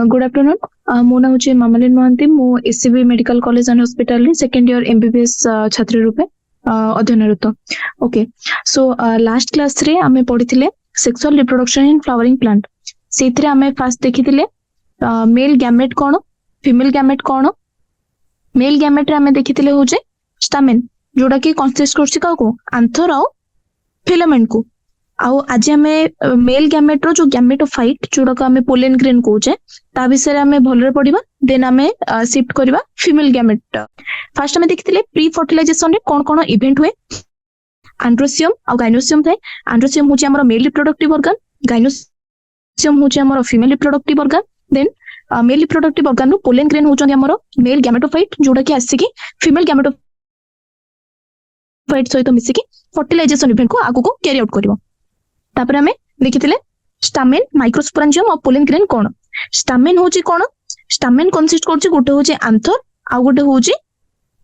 Good afternoon. मो ना हूँ मामालिन महांती। मो SCB medical college and hospital second year MBBS छात्री रूपे अध्ययनरत। ओके, सो लास्ट क्लास रे आमे पढ़िथिले sexual reproduction in flowering plant. सेथिरे आमे फास्ट देखिथिले मेल गैमेट कोन, फीमेल गैमेट कोन। मेल गैमेट रे आमे देखिथिले होजे स्टामेन, जोडा कि कंसिस्ट करछि काको आंथर आ फिलामेंट को। आउ आज आमे मेल गैमेट रो जो गैमेटोफाइट जोडा को आमे पोलेन ग्रेन कहूचे ता विषय आमे भलरे पढिबा। देन आमे शिफ्ट करबा फीमेल गैमेट। फर्स्ट आमे देखिथिले प्री फर्टिलाइजेशन रे कोन कोन इवेंट हुए। एंड्रोसियम आ गाइनोसियम थाए। एंड्रोसियम होची हमर मेल रिप्रोडक्टिव ऑर्गन, गाइनोसियम होची हमर female reproductive organ. Then male reproductive organ रो पोलेन ग्रेन होचन हमर मेल गैमेटोफाइट जोडा कि आसी कि फीमेल गैमेटोफाइट सहित मिसी कि फर्टिलाइजेशन इवेंट को आगु को कैरी आउट करबो। तापर हमें देखिथिले स्टामेन, माइक्रोस्पोरेंजियम और पोलेन ग्रेन कोन। स्टामेन होची कोन, स्टामेन कंसिस्ट करछि गोटे होची आंथर आ गोटे होची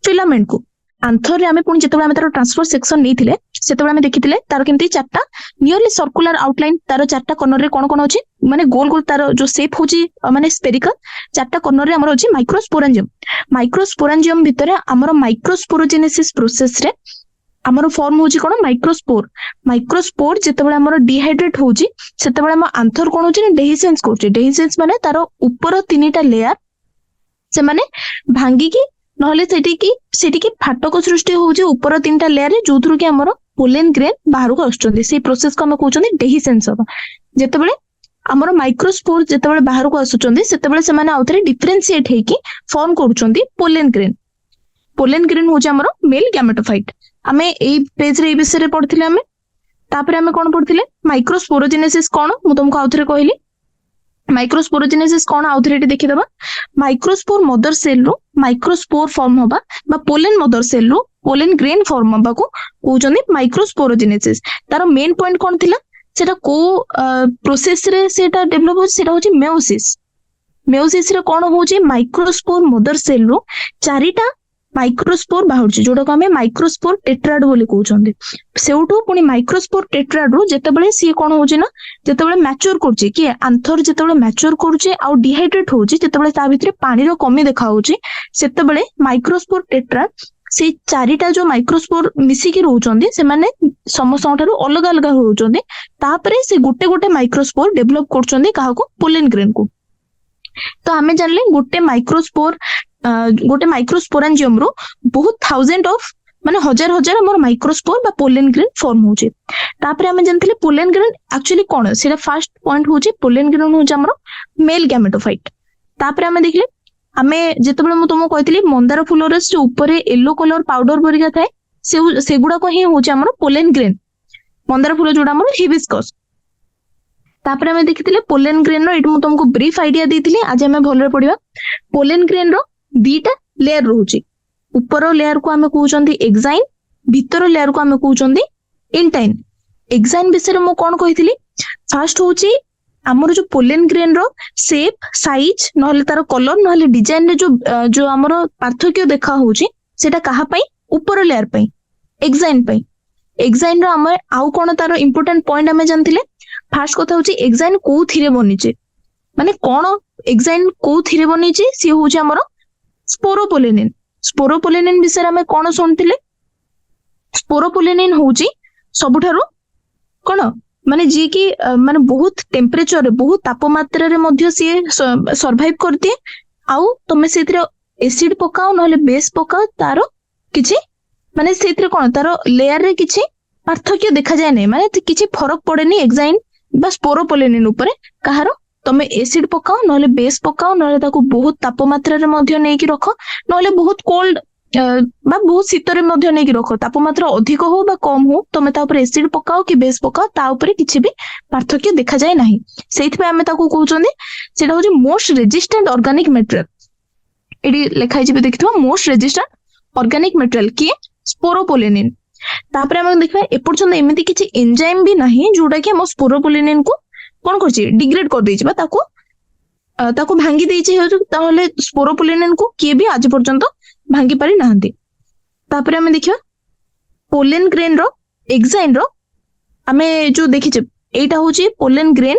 फिलामेंट को। आंथर रे हमें पुनी जेतबे हमें तार ट्रांसफर सेक्शन नेथिले सेतबे हमें देखिथिले तार केमती चारटा नियरली सर्कुलर आउटलाइन, तार चारटा कॉर्नर रे कोन कोन अछि माने गोल गोल तार जो शेप होची माने स्फेरिकल। चारटा कॉर्नर रे हमर अछि माइक्रोस्पोरेंजियम। माइक्रोस्पोरेंजियम भितरे हमर माइक्रोस्पोरोजेनेसिस प्रोसेस रे हमर फॉर्म होची कोन माइक्रोस्पोर। माइक्रोस्पोर जेतेबेले हमर डिहाइड्रेट होची सेतेबेले हम आंथर कोन होची डेहिसेंस करछि। डेहिसेंस माने तार ऊपर तीनटा लेयर से माने भांगी की नहले सेठी की फाटक सृष्टि होची ऊपर तीनटा लेयर रे जोथुर की हमर पोलेन ग्रेन बाहर को आछुचंदी। से प्रोसेस को हम कहउचंदी डेहिसेंस होबा। जेतेबेले हमर माइक्रोस्पोर जेतेबेले बाहर को आछुचंदी सेतेबेले से माने आउथरे डिफरेंशिएट हेकी फॉर्म करूचंदी पोलेन ग्रेन। पोलेन ग्रेन होची हमर मेल गैमेटोफाइट। हमें एई पेज रे ए विषय रे पढ़थिले। हमें तापर हमें कोन पढ़थिले माइक्रोस्पोरोजेनेसिस कोन मु तुमको आउथरे कहली। माइक्रोस्पोरोजेनेसिस कोन आउथरे देखि देबा। Microspore mother cell row microspore form होबा बा pollen mother cell row pollen grain form होबा को कहउचंदी माइक्रोस्पोरोजेनेसिस। तार मेन पॉइंट कोन थिला सेटा को प्रोसेस रे सेटा डेवलप हो सेटा होची मेयोसिस। मेयोसिस रे कोन होची माइक्रोस्पोर मदर सेल रो चारिटा माइक्रोस्पोर बाहुरछि जोडा को हमें माइक्रोस्पोर टेट्राड बोली कहउचंदी। सेउटो पुनी माइक्रोस्पोर टेट्राड रो जेतेबेले सी कोन होची ना जेतेबेले मैच्योर करछि कि आंथर जेतेबेले मैच्योर करछि आ डिहाइड्रेट होछि जेतेबेले ता भितरे पानी रो कमी देखा होछि सेतेबेले माइक्रोस्पोर टेट्राड से चारिटा जो माइक्रोस्पोर मिसी की रहउचंदी से माने समस्तठारु अलग अलग रहउचंदी। तापरे से गोटे गोटे माइक्रोस्पोर डेवलप करचंदी काहाको पोलेन ग्रेन को। तो हमें जानले गोटे माइक्रोस्पोरेंजियम रो बहुत थाउजेंड ऑफ माने हजार हजार हमर माइक्रोस्पोर बा पोलेन ग्रेन फॉर्म होचे। तापरे हमें जानथिले पोलेन ग्रेन एक्चुअली कोन सेटा फर्स्ट पॉइंट होचे पोलेन ग्रेन होचे हमर मेल गैमेटोफाइट। तापरे हमें देखले हमें जेतेबेले मु तुमको कहथिली मंदार फुलर जो ऊपर येलो कलर पाउडर परिका थाए सेगुडा को ही होचे हमर पोलेन ग्रेन। मंदार फुल जोडा हमर हिबिस्कस। तापरे हमें देखिथिले पोलेन ग्रेन रो एट मु तुमको ब्रीफ आइडिया देथिली। आज हमें भलरे पढिबा। पोलेन ग्रेन रो दीटा लेयर रहउची। ऊपर लेयर को हमें कहउचंदी एक्साइन, भीतर लेयर को हमें कहउचंदी इंटाइन। एक्साइन विषय मु कोन कहिथिली फर्स्ट होची हमर जो पोलेन ग्रेन रो शेप, साइज नहले तार कलर नहले डिजाइन रे जो हमर पार्थक्य देखा होची सेटा कहा पई ऊपर लेयर पई एक्साइन पई। एक्साइन रो हमर आउ कोन तार इंपोर्टेंट पॉइंट हमें जानथिले। फर्स्ट कथा होची एक्साइन को थिरे बनिचे माने कोन एक्साइन को थिरे बनिचे सी होची हमर स्पोरोपोलेनिन। स्पोरोपोलेनिन विषय हमें कोन सुनथिले। स्पोरोपोलेनिन होची सबुठारो कोन माने जी की माने बहुत टेम्परेचर रे बहुत तापमात्रा रे मध्य सी सर्वाइव करती। आउ तमे सेतिर एसिड पकाओ नहले बेस पकाओ तारो किछि माने सेतिर कोन तारो लेयर रे किछि पार्थक्य देखा जाय नै माने किछि फरक पड़ेनी एक्साइन बा स्पोरोपोलेनिन ऊपर कहारो। तमे एसिड पकाओ नहले बेस पकाओ नहले ताको बहुत तापमात्रा रे मध्य नै कि रखो नहले बहुत कोल्ड बा बहुत शीत रे मध्य नै कि रखो। तापमात्रा अधिक हो बा कम हो तमे ता ऊपर एसिड पकाओ कि बेस पकाओ ता ऊपर किछि भी पार्थक्य देखा जाय नाही। सेहित पे हमें ताको कहउचंदी सेटा होची मोस्ट रेजिस्टेंट ऑर्गेनिक मटेरियल। एडी लेखाइ जिबे देखिथो मोस्ट रेजिस्टेंट ऑर्गेनिक मटेरियल कि स्पोरोपोलेनिन। तापर हम देखबा एपर्यंत एमिति किछि एंजाइम भी नाही जोडा कि हम स्पोरोपोलेनिन को कोन करछि डिग्रेड कर देछि बा ताको भांगी देछि ताहले स्पोरोपोलेनिन को के भी आज पर्यंत भांगी पारि नाहंती। तापर हम देखिबा पोलेन ग्रेन रो एक्साइन रो हमें जो देखिछे एटा होची पोलेन ग्रेन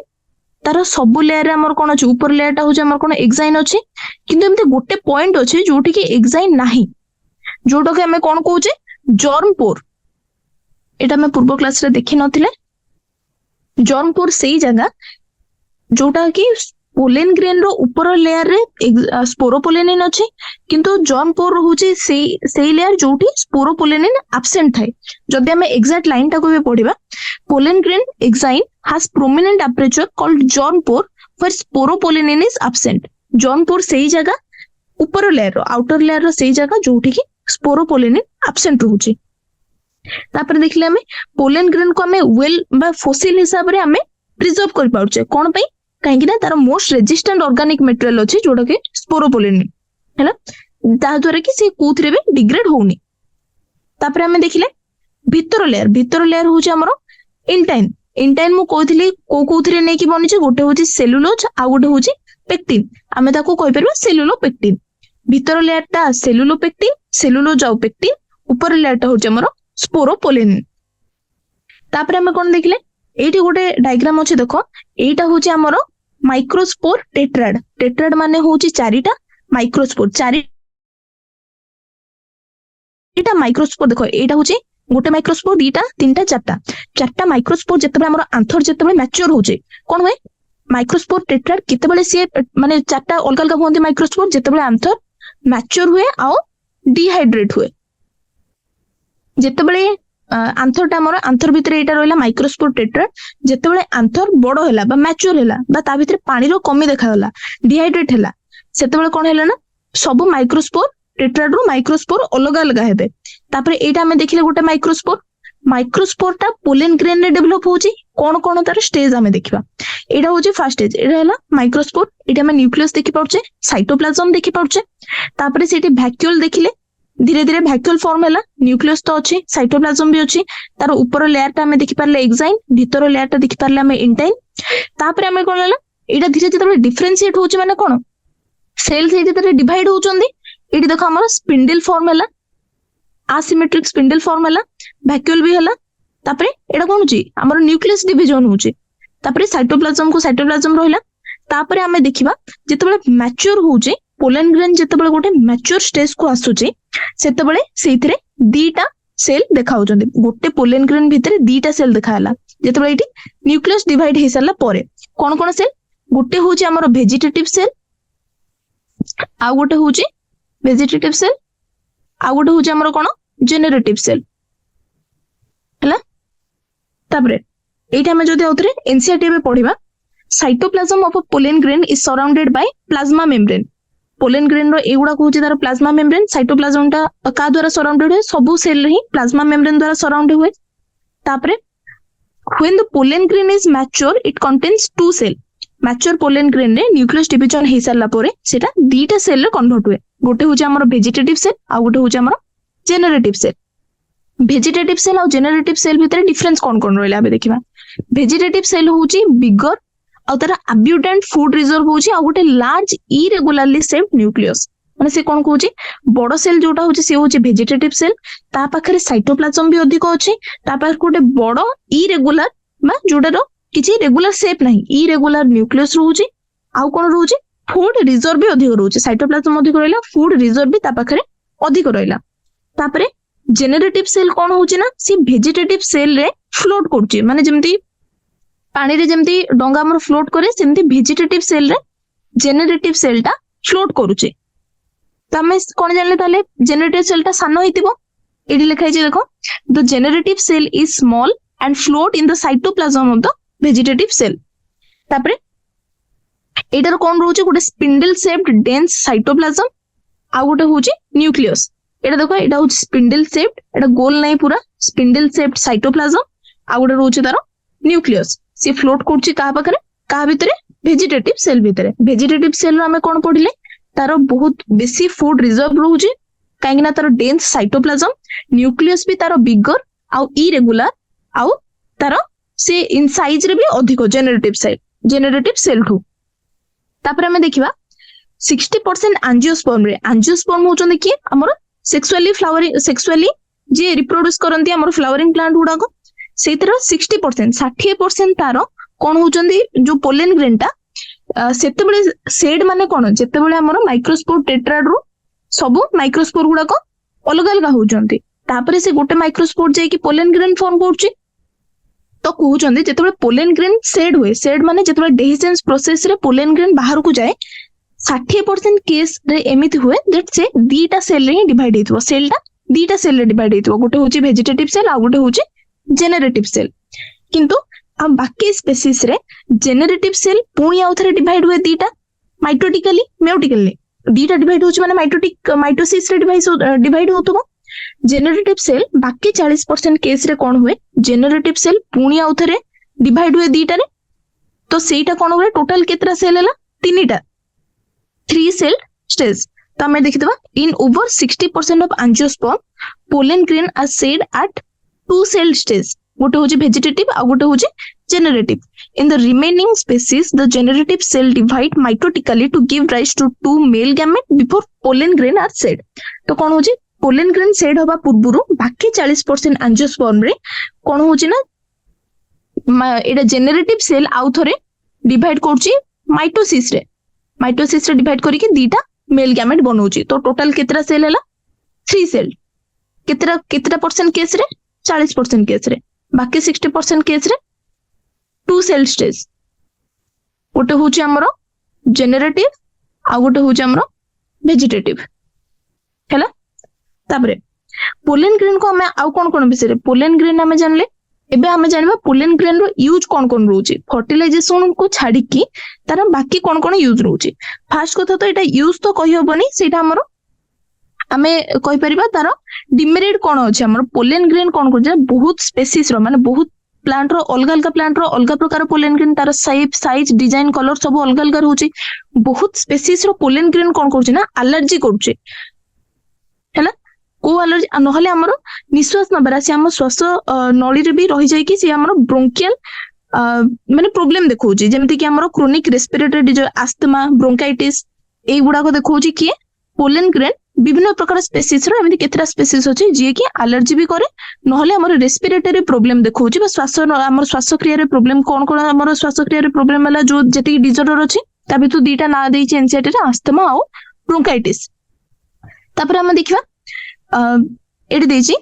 तार सब लेयर रे हमर कोन अछि ऊपर लेयर टा होचे हमर कोन एक्साइन अछि किंतु एमते गोटे पॉइंट अछि जोठी कि एक्साइन नाही जोटो के हमें कोन कहूचे जर्म पोर एटा मैं पूर्व क्लास रे देखि नथिले जर्म पोर सेही जगह जोटा कि पोलेन ग्रेन रो ऊपर लेयर रे स्पोरोपोलेनिन अछि किंतु जर्म पोर होची सेही लेयर जोटी स्पोरोपोलेनिन एब्सेंट थाए जदि हमें एग्जैक्ट लाइन टा को भी पढिबा pollen grain exine has prominent aperture called germ pore where sporopollenin is absent germ pore सेही जगह ऊपर लेयर रो आउटर लेयर रो सेही जगह जोटी कि स्पोरोपोलेनिन एब्सेंट रहउची तापर देखले हमें पोलेन ग्रेन को हमें वेल बा फॉसिल हिसाब रे हमें प्रिजर्व कर पाउचे कोन पई कहीं ना तार मोस्ट रेजिस्टेंट ऑर्गेनिक मटेरियल अच्छे जोटा कि स्पोरोपोलेनिन है ना ता द्वारा कि से कोथरे भी डिग्रेड होउनी तापर हमें देखिले भीतर लेयर होची हमरो इंटाइन मु कहथिली कोथरे नै कि बनिचे गोटे होची सेलुलोज आ गोटे होची पेक्टिन हमें ताको कहि परबा सेलुलोपेक्टिन भीतर लेयर टा सेलुलोपेक्टिन सेलुलोज आ पेक्टिन ऊपर लेयर टा होची हमरो स्पोरोपोलेनिन तापर हमें कोन देखिले एठी गोटे डायग्राम अछि देखो एटा होची हमरो माइक्रोस्पोर टेट्राड माने होची चारिटा माइक्रोस्पोर चारिटा माइक्रोस्पोर देखो एटा होची गोटे माइक्रोस्पोर दीटा तीनटा चारटा माइक्रोस्पोर जेतेबे हमरो आंथर जेतेबे मैच्योर होचे कोन होय माइक्रोस्पोर टेट्राड केतेबेले से माने चारटा अलग अलग होंती माइक्रोस्पोर जेतेबेले आंथर मैच्योर हुए आ डिहाइड्रेट हुए जेतेबेले आंथरटा हमर आंथर भितर एटा रहला माइक्रोस्पोर टेट्राड जेतेबेले आंथर बडो हैला बा मैच्योर हैला बा ता भितर पानी रो कमी देखाला डिहाइड्रेट हैला सेतेबेले कोन हैला ना सब माइक्रोस्पोर टेट्राड रो माइक्रोस्पोर अलग अलग हेबे तापर एटा हमें देखिले गोटे माइक्रोस्पोर टा पोलेन ग्रेन रे डेवलप होची कोन तार स्टेज हमें देखिबा एटा होची फर्स्ट स्टेज एटा हैला माइक्रोस्पोर एटा हमें न्यूक्लियस देखि पाउचे साइटोप्लाज्म देखि पाउचे तापर सेठी वैक्यूल देखिले धीरे धीरे वैक्यूल फॉर्म हैला न्यूक्लियस तो अछि साइटोप्लाज्म भी अछि तार ऊपर लेयर टा हमें देखि पारले एक्साइन भीतर लेयर टा देखि पारले हमें इंटाइन तापर हमें कोन हैला एटा धीरे धीरे डिफरेंशिएट होची माने कोन सेल से धीरे डिवाइड होचंदी एटी देखो हमर स्पिंडल फॉर्म हैला एसिमेट्रिक स्पिंडल फॉर्म हैला वैक्यूल भी हैला तापर एटा कोन होची हमर न्यूक्लियस डिवीजन होची तापर साइटोप्लाज्म को साइटोप्लाज्म रहला तापर हमें देखिबा जेतेबेले मैच्योर होची पोलेन ग्रेन जेतेबेले गोटे मैच्योर स्टेज को आसुची सेतेबेले सेइथरे दीटा सेल देखा होचंदी गोटे पोलेन ग्रेन भितरे दीटा सेल देखाला जेतेबेले एटी न्यूक्लियस डिवाइड हे सरला परे कोन सेल गोटे होची हमर वेजिटेटिव सेल आ गोटे होची वेजिटेटिव सेल आ गोटे होची हमर कोन जेनरेटिव सेल हला तापरे एटा हम जदि आउथरे एनसीईआरटी में पढिबा cytoplasm of a pollen grain is surrounded by plasma membrane pollen grain रो एगुडा को होची तार प्लाज्मा मेम्ब्रेन साइटोप्लाज्म टा का द्वारा सराउंडेड है सबु सेल रे प्लाज्मा मेम्ब्रेन द्वारा सराउंडेड हुए तापरे when the pollen grain is mature it contains two cell mature pollen grain रे न्यूक्लियस डिवीजन हे सरला परे सेटा दीटा सेल रे कन्वर्ट हुए गोटे होची हमर वेजिटेटिव सेल आ गोटे होची हमर जेनरेटिव सेल वेजिटेटिव सेल और जेनरेटिव सेल भितर डिफरेंस कोन रहला बे देखिबा वेजिटेटिव सेल होची बिगर और तार अब्यूडेंट फूड रिजर्व होची आ गोटे लार्ज इरेगुलरली शेप्ड न्यूक्लियस माने से कोन कहूची बड़ सेल जोटा होची से होची वेजिटेटिव सेल ता पाखरे साइटोप्लाज्म भी अधिक अछि ता पाखरे गोटे बड़ इरेगुलर मा जोटा रो किछि रेगुलर शेप नाही इरेगुलर न्यूक्लियस रहउची आ कोन रहउची फूड रिजर्व भी अधिक रहउची साइटोप्लाज्म अधिक रहला फूड रिजर्व भी ता पाखरे अधिक रहला तापरे जेनरेटिव सेल कोन होची ना सी वेजिटेटिव सेल रे फ्लोट करची माने जेमती पानी रे जेमती डोंगा हमर फ्लोट करे सेमती वेजिटेटिव सेल रे जेनरेटिव सेल टा फ्लोट करूची त हम कोन जानले ताले जेनरेटिव सेल टा सानो हितिबो एडी लिखाइ जे देखो the generative cell is small and float in the cytoplasm of the vegetative cell तापरे एटार कोन रहउची गोटे स्पिंडल शेप्ड डेंस साइटोप्लाज्म आ गोटे होची न्यूक्लियस एटा देखो एटा होची स्पिंडल शेप्ड एटा गोल नाही पूरा स्पिंडल शेप्ड साइटोप्लाज्म आ गोटे रहउची तारो न्यूक्लियस से फ्लोट करची का पाखरे का भितरे वेजिटेटिव सेल रो हमें कोन पढिले तारो बहुत बेसी फूड रिजर्व रहउची काहेकि ना तारो डेंस साइटोप्लाज्म न्यूक्लियस भी तारो बिगर आ इरेगुलर आ तारो से इन साइज रे भी अधिक जेनरेटिव सेल ठू तापर हमें देखिबा 60% एंजियोस्पर्म होचोंदी कि हमर सेक्सुअली जे रिप्रोड्यूस करंती हमर फ्लावरिंग प्लांट गुडा को सेतिर 60% तारो कौन होचंदी जो पोलेन ग्रेन टा सेतेबेले सेड माने कोन जेतेबेले हमर माइक्रोस्पोर टेट्राड रो सब माइक्रोस्पोर गुडा को अलग अलग होचंती तापरे से गोटे माइक्रोस्पोर जाई कि पोलेन ग्रेन फॉर्म करची तो कहउचंदी जेतेबेले पोलेन ग्रेन सेड हुए सेड माने जेतेबेले डेहिसेंस प्रोसेस रे पोलेन ग्रेन बाहर को जाए 60% केस रे एमिति हुए दैट से दीटा सेल रे डिवाइड हेतबो सेल टा दीटा सेल रे डिवाइड हेतबो गोटे होची वेजिटेटिव सेल आ गोटे होची जेनेरेटिव सेल किंतु आ बाकी स्पेसीज रे जेनेरेटिव सेल पुणी आउ थरे डिवाइड हुए दीटा माइटोटिकली मेयोटिकली दीटा डिवाइड होची माने माइटोसिस रे डिवाइड होतबो जेनेरेटिव सेल बाकी 40% केस रे कोन हुए जेनेरेटिव सेल पुणी आउ थरे डिवाइड हुए दीटा रे तो सेटा कोन हुए टोटल केतरा सेल हला तीनटा 3 सेल स्टेज तो हमें देखिदबा in over 60% of angiosperm pollen grain are shed at 2 cell stage गोटे होची वेजिटेटिव आ गोटे होची generative in the remaining species the generative cell divide mitotically to give rise to 2 male gamete before pollen grain are shed तो कोन होची pollen grain said होबा पूर्वरु बाकी 40% एंजियोस्पर्म रे कोन होची ना एटा जेनेरेटिव सेल आउ थरे डिवाइड करची माइटोसिस रे डिवाइड करके दीटा मेल गैमेट बनौची तो टोटल केतरा सेल हला 3 सेल केतरा परसेंट केस रे 40% केस रे बाकी 60% केस रे 2 सेल स्टेज गोटे होची हमरो जेनेरेटिव आ गोटे होची हमरो वेजिटेटिव हैला तापरे पोलेन ग्रेन को हमें आउ कोन विषय पोलेन ग्रेन हमें जानले एबे हमें जानबा पोलेन ग्रेन रो यूज कोन रोची फर्टिलाइजेशन को छाड़ी की तार बाकी कोन यूज रोची फास्ट कथा तो एटा यूज तो कहि होबनी सेटा हमरो हमें कहि परिबा तार डिमेरिट कोन अछि हमरो पोलेन ग्रेन कोन कर बहुत स्पेसीज रो माने बहुत प्लांट रो अलग प्लांट रो अलग प्रकार पोलेन ग्रेन तार शेप साइज डिजाइन कलर सब अलग अलग रहउची बहुत स्पेसीज रो पोलेन ग्रेन कोन करछि ना एलर्जी करछि हैला को एलर्जी नहले हमरो निश्वास नबरा से हम श्वास नळी रे भी रहि जाय कि से हमरो ब्रोंकियल माने प्रॉब्लम देखौची जेमति कि हमरो chronic respiratory disease asthma bronchitis ए गुडा को देखौची कि पोलेन ग्रेन विभिन्न प्रकार स्पेसीज रो एमति केतरा स्पेसीज अछि जे कि एलर्जी भी करे नहले हमरो रेस्पिरेटरी प्रॉब्लम देखौची बा श्वास हमरो श्वासक्रिया रे प्रॉब्लम कोन हमरो श्वासक्रिया रे प्रॉब्लम वाला जो जति डिसऑर्डर अछि तबे तो दीटा ना देछि एनसीईआरटी रे अस्थमा और ब्रोंकाइटिस तापर हम देखिबा it देछि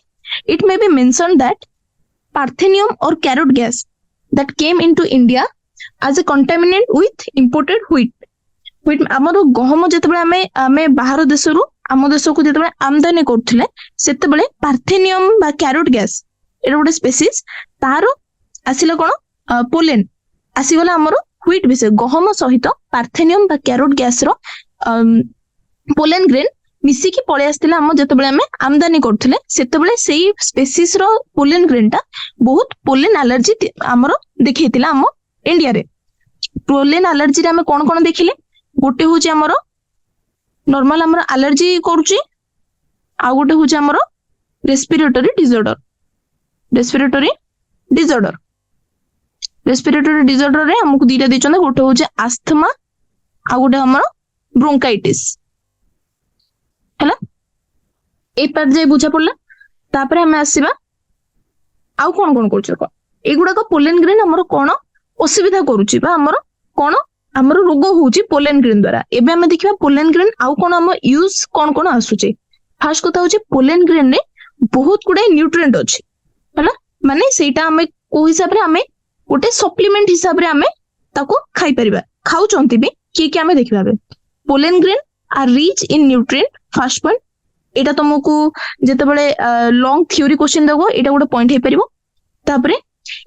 it may be mentioned that parthenium or carrot gas that came into India as a contaminant with imported wheat हमरो गहम जेतबे हमें बाहर देशरु आम देश को जेतबे आमदानी करथिले सेतबे पार्थेनियम बा कैरोट गैस एटा गोटे स्पेसीज तारो आसिला कोन पोलेन आसीगला हमरो व्हीट विषय गहम सहित पार्थेनियम बा कैरोट गैस रो पोलेन ग्रेन मिसी की पळे आस्तिला हम जेतबेले हमें आमदानी करथिले सेतबेले सेही स्पेसीज रो पोलेन ग्रेन टा बहुत पोलेन एलर्जी हमरो देखैतिला हम इंडिया रे पोलेन एलर्जी रे हमें कोन देखिले गोटे होची हमरो नॉर्मल हमरो एलर्जी करूची आ गोटे होची हमरो रेस्पिरेटरी डिसऑर्डर रे हमकु दीटा देचन गोटे होची अस्थमा आ गोटे हमरो ब्रोंकाइटिस हैला ए पार्ट जे बुझा पड़ला तापरे हमें आसीबा आउ कोन करछ एगुडा को पोलेन ग्रेन हमरो कोन असुविधा करूची बा हमरो कोन हमरो रोग होउची पोलेन ग्रेन द्वारा एबे हमें देखिबा पोलेन ग्रेन आउ कोन हम यूज कोन आसुची फर्स्ट कथा होची पोलेन ग्रेन रे बहुत गुडे न्यूट्रिएंट अछि हैला माने सेटा हमें को हिसाब रे हमें गोटे सप्लीमेंट हिसाब रे हमें ताको खाई परिबा खाउचंती भी कि हमें देखिबा pollen grain are rich in nutrient first point एटा तुमको जेतेबेले लॉन्ग थ्योरी क्वेश्चन देबो एटा गोटे पॉइंट हे परिबो तापरे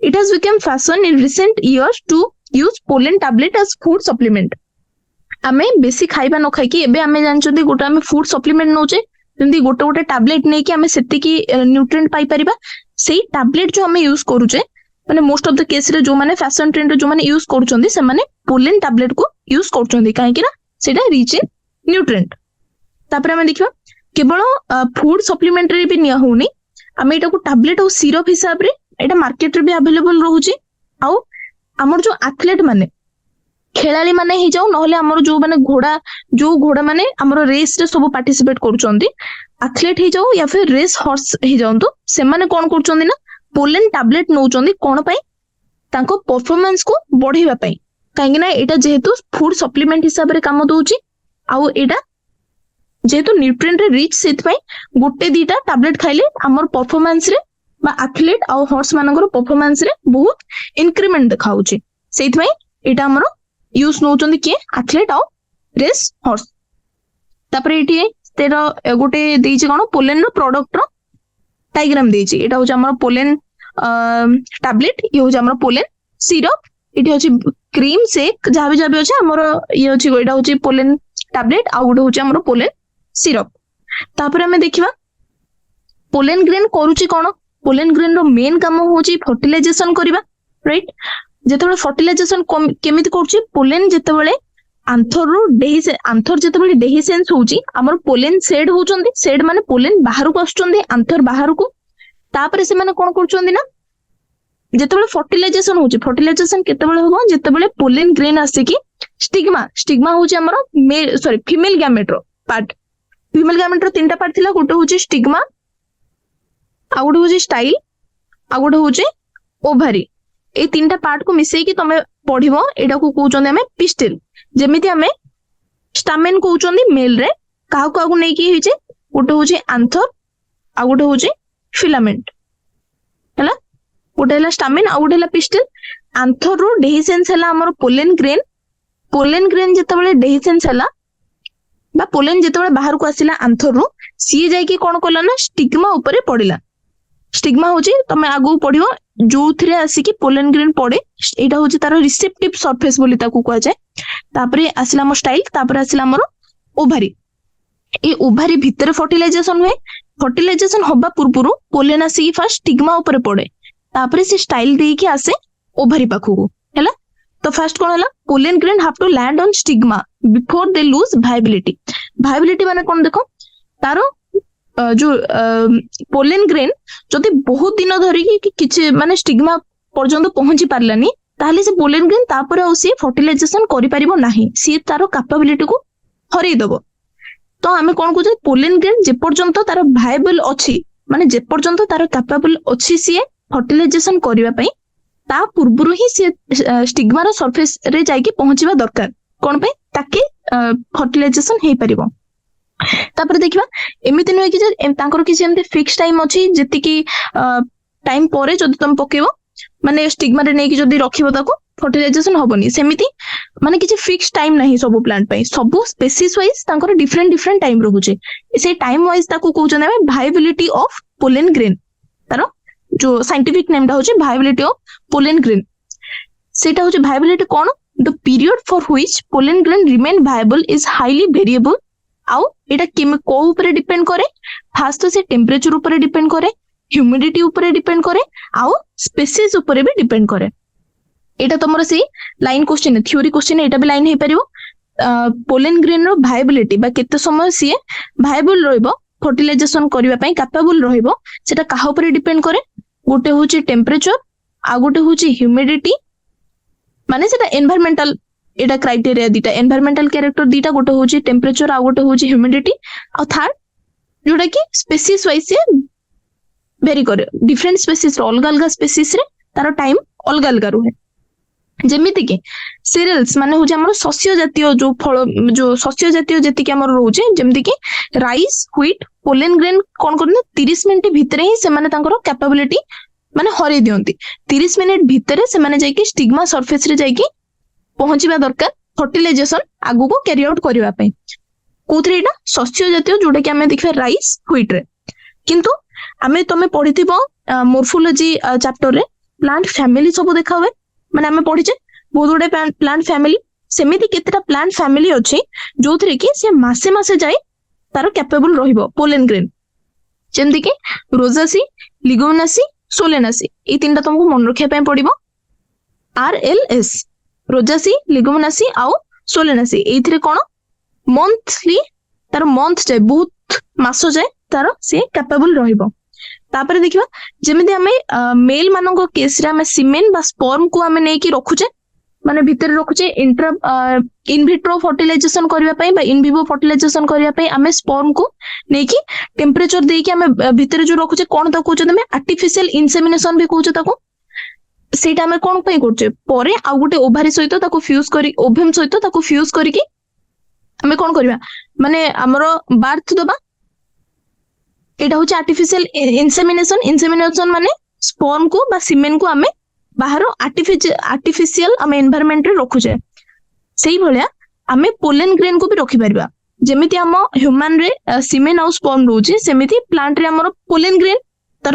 it has become fashion in recent years to use pollen tablet as food supplement आमे बेसी खाइबा न खाइ कि एबे आमे जानचोदी गोटे आमे फूड सप्लीमेंट नोचे जंदी गोटे टैबलेट नै कि आमे सेति कि न्यूट्रिएंट पाई परिबा सेही टैबलेट जो आमे यूज करूचे माने मोस्ट ऑफ द केस रे जो माने फैशन ट्रेंड जो माने यूज करूचंदी से माने पोलेन टैबलेट को यूज करूचंदी काहे कि ना सेटा रिच इन न्यूट्रिएंट तापरे हमें देखिबा केवल फूड सप्लीमेंटरी भी निया होनी आमे एटा को टैबलेट और सिरप हिसाब रे एटा मार्केट रे भी अवेलेबल रहउची आउ हमर जो एथलीट माने खेलाड़ी माने ही जाऊ नहले हमर जो घोड़ा माने हमर रेस रे सब पार्टिसिपेट करूचंदी एथलीट ही जाऊ या फिर रेस हॉर्स ही जाऊ तो से माने कोन करूचंदी ना पोलेन टैबलेट नौचंदी कोन पई ତାଙ୍କ ପରଫର୍ମାନ୍ସ को बढ़ेवा पई काहेकि ना एटा जेहेतु फूड सप्लीमेंट हिसाब रे काम दउची आउ एटा जेहेतु न्यूट्रिएंट रे रिच सेत पई गोटे दीटा टैबलेट खाइले हमर परफॉर्मेंस रे बा एथलीट आउ हॉर्स मानकर परफॉर्मेंस रे बहुत इंक्रीमेंट देखाउची सेत पई एटा हमर यूज नउचंदी के एथलीट आउ रेस हॉर्स तापर एटी तेरा गोटे देइची कोन पोलेन रो प्रोडक्ट रो डायग्राम देइची एटा होची हमर पोलेन टैबलेट ये होची हमर पोलेन सिरप एटी होची क्रीम शेक जहाँ भी अच्छे हमर ये होची एटा होची पोलेन टैबलेट आउ गोटे होची हमर पोलेन सिरप तापर हमें देखिबा पोलेन ग्रेन करूची कोन पोलेन ग्रेन रो मेन काम होची फर्टिलाइजेशन करिबा राइट जेतेबेले फर्टिलाइजेशन केमिति करूची पोलेन जेतेबेले आंथर रो आंथर जेतेबेले डेहिसेंस होची हमर पोलेन शेड होचंदी शेड माने पोलेन बाहर को आछुचंदी आंथर बाहर को तापर से माने कोन करूचंदी ना जेतेबेले फर्टिलाइजेशन होची फर्टिलाइजेशन केतेबेले होबो जेतेबेले पोलेन ग्रेन आसे की स्टिग्मा होची हमर फीमेल गैमेट रो पार्ट फीमेल गैमेट रो तीनटा पार्ट थिला गोटे होची स्टिग्मा आ गोटे होची स्टाइल आ गोटे होची ओभारी ए तीनटा पार्ट को मिसई की तमे पढिबो एडा को कहउचंदी हमें पिस्टिल जेमिति हमें स्टामेन कहउचंदी मेल रे काहा को नै की होइचे गोटे होची आंथर आ गोटे होची फिलामेंट हला गोटे हला स्टामेन आ गोटे हला पिस्टिल आंथर रो डेहिसेंस हला हमर पोलेन ग्रेन जेतेबेले डेहिसेंस हला बा पोलेन जेतेबेले बाहर को आसिला आंथर रो सी जाई की कोन कोला ना स्टिग्मा ऊपर पडिला स्टिग्मा होची तमे आगु पढिबो जोथिरे आसी की पोलेन ग्रेन पड़े एटा होची तार रिसेप्टिव सरफेस बोली ताकू कहै जाय तापरे आसिला हमर स्टाइल तापरे आसिला हमर ओभारी ए ओभारी भितर फर्टिलाइजेशन हुए फर्टिलाइजेशन होबा पूर्वरु पोलेन आसी फर्स्ट स्टिग्मा ऊपर पड़े तापरे से स्टाइल देई की आसे ओभारी पाखु हैला तो फर्स्ट कोन हला pollen grain have to land on stigma before they lose viability माने कोन देखो तारो जो पोलेन ग्रेन जदि बहुत दिन धरी कि किछि माने स्टिग्मा पर्यंत पहुंची पारलानी ताहले से पोलेन ग्रेन तापर आ सी फर्टिलाइजेशन करि परिबो नाही सी तारो कैपेबिलिटी को हरै दबो तो हमें कोन कहू पोलेन ग्रेन जे पर्यंत तारो वायबल अछि माने जे पर्यंत तारो कैपेबल अछि सी फर्टिलाइजेशन करिवा पई ता पूर्वरु ही सी स्टिग्मा रो सरफेस रे जाई के पहुंचीबा दरकार कोन पे ताके फर्टिलाइजेशन हे परिबो तापर देखिबा एमिति नय कि जे तांकर कि जेमते फिक्स टाइम अछि जति कि टाइम परे जदि तुम पकेबो माने स्टिग्मा रे नै कि जदि रखिबो ताको फर्टिलाइजेशन होबनी सेमिति माने किछि फिक्स टाइम नाही सब प्लांट पई सब स्पेसीज वाइज तांकर डिफरेंट टाइम रहउचे से टाइम वाइज ताको कहउछ ना वायबिलिटी ऑफ पोलेन ग्रेन तारो जो साइंटिफिक नेम ता होचे वायबिलिटी ऑफ पोलेन ग्रेन सेटा होचे viability cone the period for which pollen grain remain viable is highly variable आउ एटा को ऊपर डिपेंड करे फास्ट से टेम्परेचर ऊपर डिपेंड करे ह्यूमिडिटी ऊपर डिपेंड करे आउ स्पेसीज ऊपर भी डिपेंड करे एटा तमरो से लाइन क्वेश्चन थ्योरी क्वेश्चन एटा भी लाइन हे परिबो पोलेन ग्रेन रो वायबिलिटी बा केते समय सी वायबल रहइबो फर्टिलाइजेशन करिवा पई कैपेबल रहइबो सेटा काहा ऊपर डिपेंड करे गोटे होची टेम्परेचर आ गोटे होची ह्यूमिडिटी माने सेटा एनवायरमेंटल एटा क्राइटेरिया दीटा एनवायरमेंटल कैरेक्टर दीटा गोटे होची टेम्परेचर आ गोटे होची ह्यूमिडिटी आ थर्ड जोटा कि स्पेसीज वाइज से वेरी करे डिफरेंट स्पेसीज रो अलग अलग स्पेसीज रे तार टाइम अलग अलग रहे जेमिति कि सीरियल्स माने होची हमर शस्य जातीय जो फल जो शस्य जातीय जति कि हमर रहउचे जेमिति कि राइस व्हीट पोलेन ग्रेन कोन करने 30 मिनिट भितरे ही से माने तांकर कैपेबिलिटी माने हरै दियंती 30 मिनिट भितरे से माने जाई कि स्टिग्मा सरफेस रे जाई कि पहुंचीबा दरकार फर्टिलाइजेशन आगु को कैरी आउट करिवा पई कोथरे एटा शस्य जातीय जोटा कि हमें देखबा राइस व्हीट रे किंतु हमें तमे पढिथिबो मोर्फोलॉजी चैप्टर रे प्लांट फैमिली सब देखा हुए माने हमें पढिचे बहुत गुडे प्लांट फैमिली सेमिति केतेटा प्लांट फैमिली अछि जोथरे कि से मासे जाई तारो कैपेबल रहिबो पोलेन ग्रेन जेमति कि रोजासी लिगोनासी सोलेनासी ए तीनटा तुमको मन रखिया पय पडिबो RLS रोजासी लिगोनासी आउ सोलेनासी एथिरे कोन मंथली तार मंथ जाय बहुत मास जाय तार से कैपेबल रहिबो तापर देखिबा जेमिति हमें मेल मानको केस रे हमें सीमेन बा स्पर्म को हमें नै कि रखुचे माने भीतर रखुचे इंट्रा इन विट्रो फर्टिलाइजेशन करबा पई बा इन विवो फर्टिलाइजेशन करबा पई हमें स्पर्म को नै कि टेम्परेचर दे कि हमें भीतर जो रखुचे कोन त कहउछ हमें आर्टिफिशियल इंसेमिनेशन भी कहउछ ताको ସେଇଟା ଆମେ କଣ ପାଇଁ କରୁଛେ ପରେ ଆଉ ଗୋଟେ ଓଭାରି ସହିତ ତାକୁ ଫ୍ୟୁଜ କରି ଓଭେମ ସହିତ ତାକୁ ଫ୍ୟୁଜ କରିକି ଆମେ କଣ କରିବା ମାନେ ଆମର ବାର୍ଥ ଦବା ଏଇଟା ହଉଛି ଆର୍ଟିଫିସିଆଲ ଇନସେମିନେସନ ମାନେ ସ୍ପର୍ମ କୁ ବା ସିମେନ କୁ ଆମେ ବାହାର ଆର୍ଟିଫିସିଆଲ ଆମେ ଏନଭାयରନମେଣ୍ଟ ରେ ରଖୁଛେ ସେଇଭଳିଆ ଆମେ ପୋଲେନ ଗ୍ରେନ୍ କୁ ବି ରଖିପାରିବା ଯେମିତି ଆମ ହ୍ୟୁମାନ ରେ ସିମେନ ଆଉ ସ୍ପର୍ମ ରହୁଛି ସେମିତି ପ୍ଲାଣ୍ଟ ରେ ଆମର ପୋଲେନ ଗ୍ରେନ୍ ତାର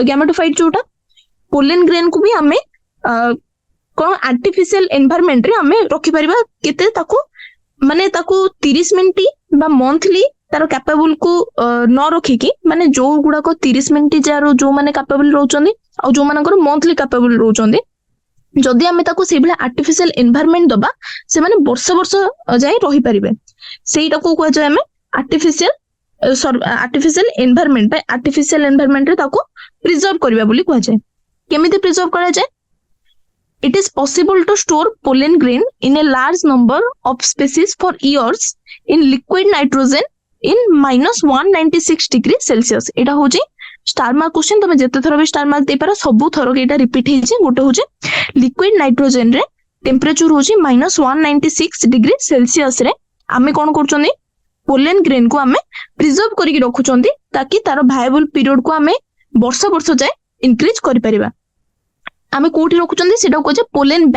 ଗ୍ୟାମେଟୋଫାଇଟ ଯୋଉଟା ପୋଲେନ ଗ୍ରେନ୍ କୁ ବି ଆମେ କଣ ଆର୍ଟିଫିସିଆଲ ଏନଭାयरनमेंट ରେ ଆମେ ରଖିପାରିବା କେତେ ତାକୁ ମାନେ ତାକୁ 30 ମିନିଟ ବା ମନ୍ଥଲି ତାର କ୍ୟାपेबल को न रखिकी माने जो गुड़ाक 30 मिनिट जार जो माने कैपेबल रोचंदी आ जो मानकर मंथली कैपेबल रोचंदी जदि आमे ताको से भला आर्टिफिशियल एनवायरनमेंट दबा से माने वर्ष वर्ष जाई रही परिबे सेटा को कह जाय आमे artificial environment bye artificial environment रे ताको प्रिजर्व करबा बोली कह जाय केमिति प्रिजर्व करा जाय It is possible to store pollen grain in a large number of species for years in liquid nitrogen in -196 degree Celsius. एटा होची स्टार मार्क क्वेश्चन तमे जते थरो भी स्टार मार्क दे पारो सब थरो के एटा रिपीट हेछि गोटे होची लिक्विड नाइट्रोजन रे temperature होची -196 डिग्री सेल्सियस रे आमे कोन करचोनी पोलेन ग्रेन को आमे प्रिजर्व करिक रखुचोंदी ताकि तारो वायबल पीरियड को आमे वर्ष वर्ष जाय इंक्रीज करि परिबा आमे कोठी रखुचोंदी सेटा को जे पोलेन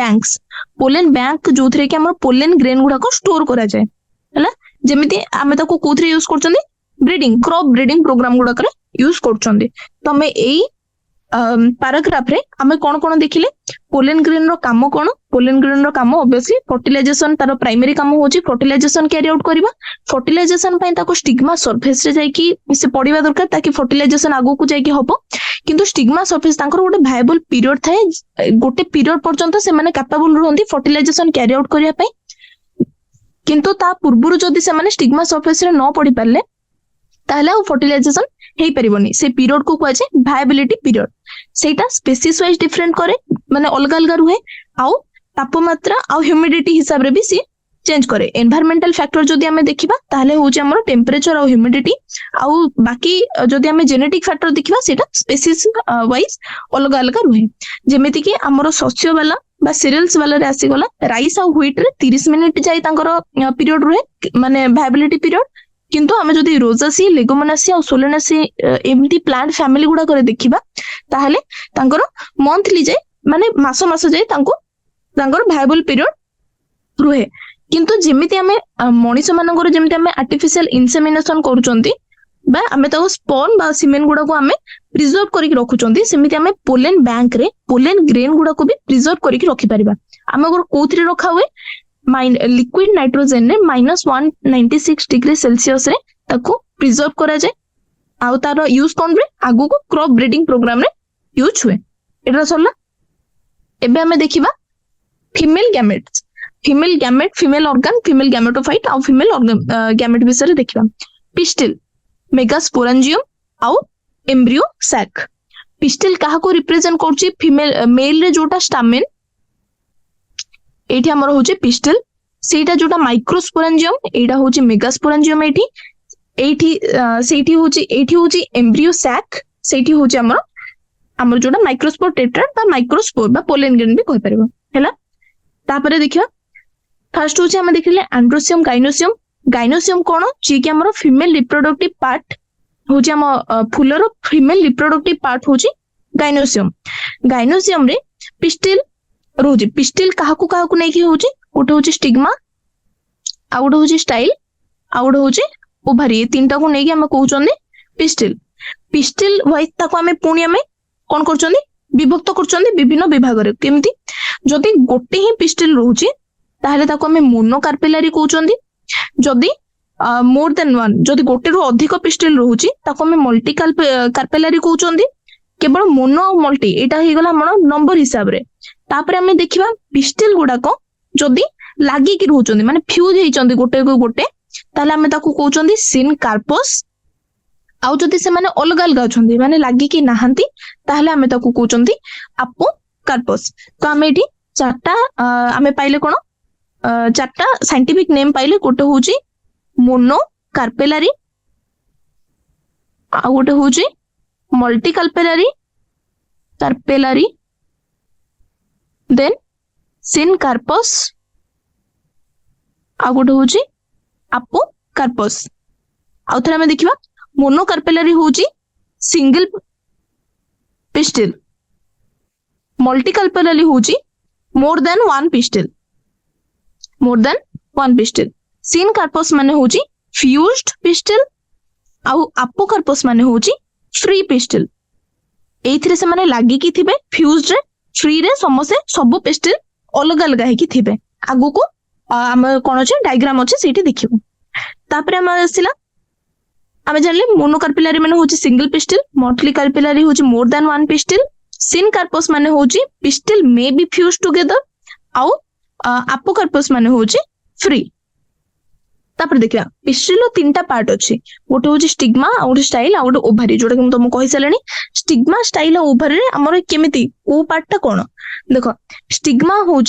बैंक जो थरे कि हमर पोलेन ग्रेन गुडा को स्टोर करा जाय हला जेमिति आमे ताको कोथरे यूज करचोंदी क्रॉप ब्रीडिंग प्रोग्राम गुडा करे यूज करचोंदी तमे एई पैराग्राफ रे आमे कोन कोन देखिले पोलेन ग्रेन रो काम कोन पोलेन ग्रेन रो काम ऑब्वियसली फर्टिलाइजेशन तारो प्राइमरी काम होची फर्टिलाइजेशन कैरी आउट करबा फर्टिलाइजेशन पई ताको स्टिग्मा सरफेस रे जाई कि से पडिबा दरकार ताकि फर्टिलाइजेशन आगो को जाई कि हबो किंतु स्टिग्मा सरफेस तांकर गोटे वायबल पीरियड थाए गोटे पीरियड पर्यंत से माने कैपेबल रहंदी फर्टिलाइजेशन कैरी आउट करिया पई किंतु ता पूर्वरु जदि से माने स्टिग्मा सरफेस रे न पड़ी पारले ताहले फर्टिलाइजेशन हेई परिबोनी से पीरियड को कह जाय वायबिलिटी पीरियड सेटा स्पेसीज वाइज डिफरेंट करे माने अलग अलग रुहे आउ तापमात्रा आउ ह्यूमिडिटी हिसाब रे भी सी चेंज करे एनवायरमेंटल फैक्टर जदि हमें देखिबा ताहले होची हमर टेम्परेचर आउ ह्यूमिडिटी आउ बाकी जदि हमें जेनेटिक फैक्टर देखिबा सेटा स्पेसीज वाइज अलग अलग रुहे जेमिति कि हमर शस्य वाला बा सीरियल्स वाला रे आसी गला राइस आउ व्हीट रे 30 मिनिट जाई तांकर पीरियड रुहे माने वायबिलिटी पीरियड किंतु आमे जदि रोजासी लेगुमिनासी और सोलेनासी एमती प्लांट फैमिली गुडा करे देखिबा ताहले तांकर मंथली जाय माने मास मास जाय तांको तांकर वायबल पीरियड रुहे किंतु जेमिति आमे मनीष मानकर जेमिति आमे आर्टिफिशियल इनसेमिनेशन करूचंती बा आमे ताको स्पर्म बा सीमेन गुडा को आमे प्रिजर्व करिक रखुचंती सेमिति आमे पोलेन बैंक रे पोलेन ग्रेन गुडा को भी प्रिजर्व करिक रखि परिबा आमे अगर कोथरे रखा हुए लिक्विड नाइट्रोजन ने -196 डिग्री सेल्सियस रे ताको प्रिजर्व करा जाय आउ तार यूज कोन रे आगु को क्रॉप ब्रीडिंग प्रोग्राम रे यूज हुए एटा सरला एबे हमें देखिबा female gamete female organ female gametophyte आउ फीमेल गैमेट विषय रे देखिबा पिस्टिल मेगास्पोरेंजियम आउ एम्ब्रियो सैक पिस्टिल काहा को रिप्रेजेंट करछि फीमेल मेल रे जोटा स्टामेन एठी हमर होचे पिस्टल सेटा जोटा माइक्रोस्पोरेंजियम एटा होचे मेगास्पोरेंजियम एठी होची एम्ब्रियो सैक सेठी होचे हमर जोटा माइक्रोस्पोर टेट्राड बा माइक्रोस्पोर बा पोलेन ग्रेन भी कहि परबो हैला तापरे देखिया फर्स्ट होचे हम देखिले एंड्रोसियम गाइनोसियम कोन जे कि हमर फीमेल रिप्रोडक्टिव पार्ट होचे हम फुलर फीमेल रिप्रोडक्टिव पार्ट होची गाइनोसियम रे पिस्टिल रोजी पिस्टिल काहाकू नहीं कि होची गोटे होची स्टिग्मा आ गोटे होची स्टाइल आ गोटे होची ओभारी ये तीनटा को नहीं कि हम कहउचंदी पिस्टिल वाइज ताको हमें पुणी हमें कोन करचंदी विभक्त करचंदी विभिन्न विभाग रे केमती जदि गोटे ही पिस्टिल रहउची ताहले ताको हमें मोनोकार्पेलारी कहउचंदी जदि मोर देन वन जदि गोटे रो अधिक पिस्टिल रहउची ताको हमें मल्टी कार्पेलारी कहउचंदी केवल मोनो और मल्टी एटा ही गला हमर नंबर हिसाब रे तापर हमें देखिबा पिस्टिल गुडाको जदि लागि कि रहउचंदी माने फ्यूज हेइचंदी गोटे को गोटे ताले हमें ताको कहउचंदी सिन कार्पस आउ जदि से माने अलग अलग अछंदी माने लागि कि नाहंती ताले हमें ताको कहउचंदी अपो कार्पस तो हमें एठी चारटा हमें पाइले कोन चारटा साइंटिफिक नेम पाइले गोटे होची मोनो कार्पेलारी आ गोटे होची मल्टी कार्पेलारी देन सिनकार्पस आ गोटे हूँ अपोकार्पस। आउ थे आम देखा मोनोकार्पेलारी हूँ सिंगल पिस्टिल, मल्टीकार्पेलारी हूँ more than one pistil, syncarpous माने हूँ फ्यूज्ड पिस्टिल आउ अपोकार्पस माने हूँ फ्री पिस्टिल। एइथिरे से माने लागिकी थिबे फ्यूज्ड रे फ्री रे समसे सब पिस्टिल अलग अलग हेकी थिबे। आगु को आम कोन अछि डायग्राम अछि सेठी देखिबो। तापरे हम आसिला आम जानले मोनोकार्पेलारी माने हूँ सिंगल पिस्टिल, मल्टीकार्पेलारी हूँ more than one pistil, syncarpous माने हूँ pistil may be fuse together आउ अपोकार्पस माने हूँ फ्री। तापर देखिया पिस्टिल तीनटा पार्ट अछि, गोटे हूँ स्टिग्मा आ गोटे स्टाइल आ गोटे ओभारी, जोटा कि तुमको कहि सालानी। स्टिग्मा स्टाइल आ ओभारी रे हमर केमिति को पार्टटा कोन देखो, स्टिग्मा हूँ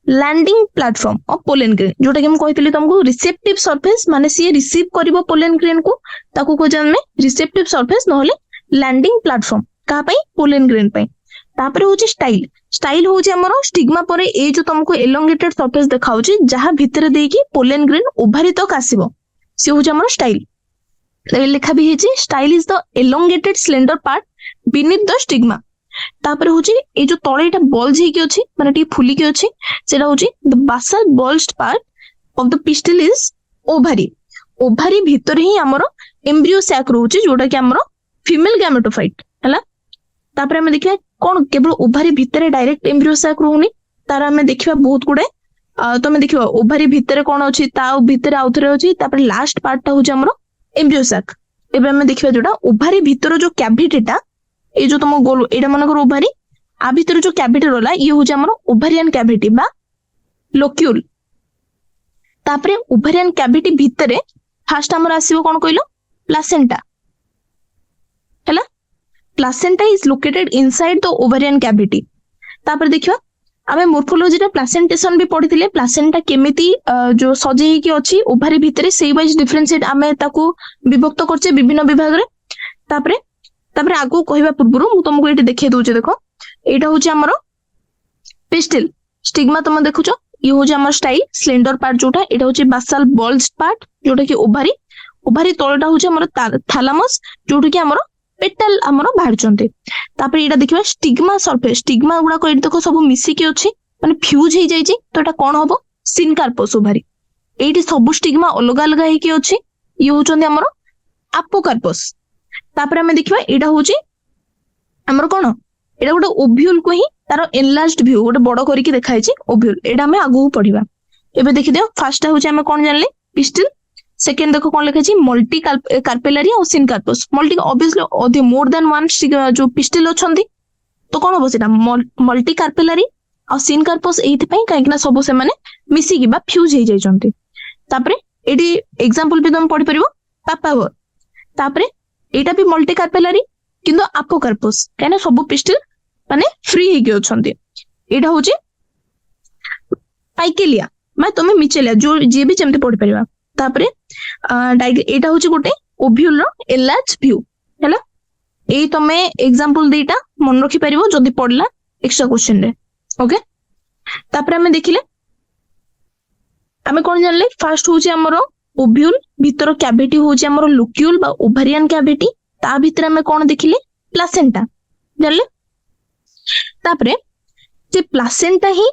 landing platform of pollen grain, जोटा कि हम कहितली तुमको रिसेप्टिव सरफेस माने सी रिसीव करिवो पोलन ग्रेन को, ताको को जाने रिसेप्टिव सरफेस नहले लैंडिंग प्लेटफॉर्म का पई पोलन ग्रेन पई। तापर हूँ स्टाइल, स्टाइल हूँ हमर स्टिग्मा परे ए जो तुमको एलोंगेटेड सरफेस देखाउची जहा भितर देकी पोलन ग्रेन ओभारी तक आसीबो, से हूँ हमर स्टाइल। लिखा भी हेची style is the elongated slender part beneath the stigma. तापर हूँ ए जो तळे एटा बल्ज हेकी अछि माने टी फुली के अछि, सेटा हूँ the basal bulged part of the pistil is ovary. Ovary भितर ही हमर एम्ब्रियो सैक रहउची, जोटा कि हमर फीमेल गैमेटोफाइट हला। तापर हम देखिया कोन केवल ओभारी भितर डायरेक्ट एम्ब्रियो सैक रहउनी, तार हम देखिबा बहुत गुडे तमे देखिबा ओभारी भितर कोन अछि ता भितर आउथरे अछि, तापर लास्ट पार्ट ता हूँ हमर एम्ब्रियो सैक। एबे हम देखिबा जोटा ओभारी भितर जो कैविटीटा ए जो तुम गोल एटा मनकर ओभारी आ भितर जो कैविटी रहला ये हूँ हमर ओभारियन कैविटी बा लोक्यूल। तापरे ओभारियन कैविटी भितरे फास्ट हमर आसीबो कोन कहलो प्लासेंटा हैला। Placenta is located inside the ovarian cavity. तापर देखियो आमे मोर्फोलॉजी रे प्लासेंटेशन भी पढिथिले, प्लासेंटा केमिति जो सजे कि अछि ओभारी भितरे सेई वाइज डिफरेंशिएट आमे ताको विभक्त करछे विभिन्न विभाग रे। तापरे तापरे आगु कहबा पूर्वरु मु तुमको एटी देखै दोचे, देखो एटा होची हमर पिस्टिल, स्टिग्मा तुम देखुचो ये होची हमर स्टाइल स्लेंडर पार्ट जोटा, एटा होची बासल बल्ज पार्ट जोटा कि ओभारी, ओभारी तळटा होची हमर थैलामस जोटा कि हमर पेटल हमर बाहर चंते। तापर एटा देखिबा स्टिग्मा सरफेस, स्टिग्मा गुडा को एटी देखो सब मिसी के अछि माने फ्यूज हे जाई छी, तो एटा कोन होबो सिनकार्पस ओभारी। एटी सब स्टिग्मा अलग अलग हे के अछि, ये होचंदी हमर अपोकार्पस। तापर हमें देखिबा एटा होची हमर कोन एटा गोटे ओव्यूल को ही तार एनलार्ज्ड व्यू गोटे बड़ करिक देखाई छी ओव्यूल, एटा हमें आगु पढिबा। एबे देखि दियो फर्स्ट होची हमें कोन जानले पिस्टिल, सेकंड देखो कोन लिखा छी मल्टी कार्पेलारी और syncarpous. Multi obviously more than one जो पिस्टिल अछंती, तो कोन होबो सेटा मल्टी कार्पेलारी और सिनकार्पस एथि पई काहे कि सब से माने मिसी कि बा फ्यूज हे जाई चंती। तापरे एडी एग्जांपल भी तुम पढि परिबो पापावर। तापरे एटा भी मल्टी कार्पेलारी किंतु अपोकार्पस काहे सब पिस्टिल माने फ्री हे गयो छंती। एटा होची पाइकेलिया माने तुमे मिचेलिया जो जे भी जेमते पढि परिबा। तापरे एटा होची गोटे ओव्यूल रो एनलार्ज व्यू हैला। ए तुमे एग्जांपल देटा मन रखि परिबो जदी पढला एक्स्ट्रा क्वेश्चन रे, ओके। तापरे हमें देखिले हमें कोन जानले फर्स्ट होची हमरो ओव्यूल भीतर कैविटी होची हमरो लोक्यूल बा ओभारियन कैविटी, ता भीतर हमें कोन देखिले प्लासेंटा जानले। तापरे जे प्लासेंटा ही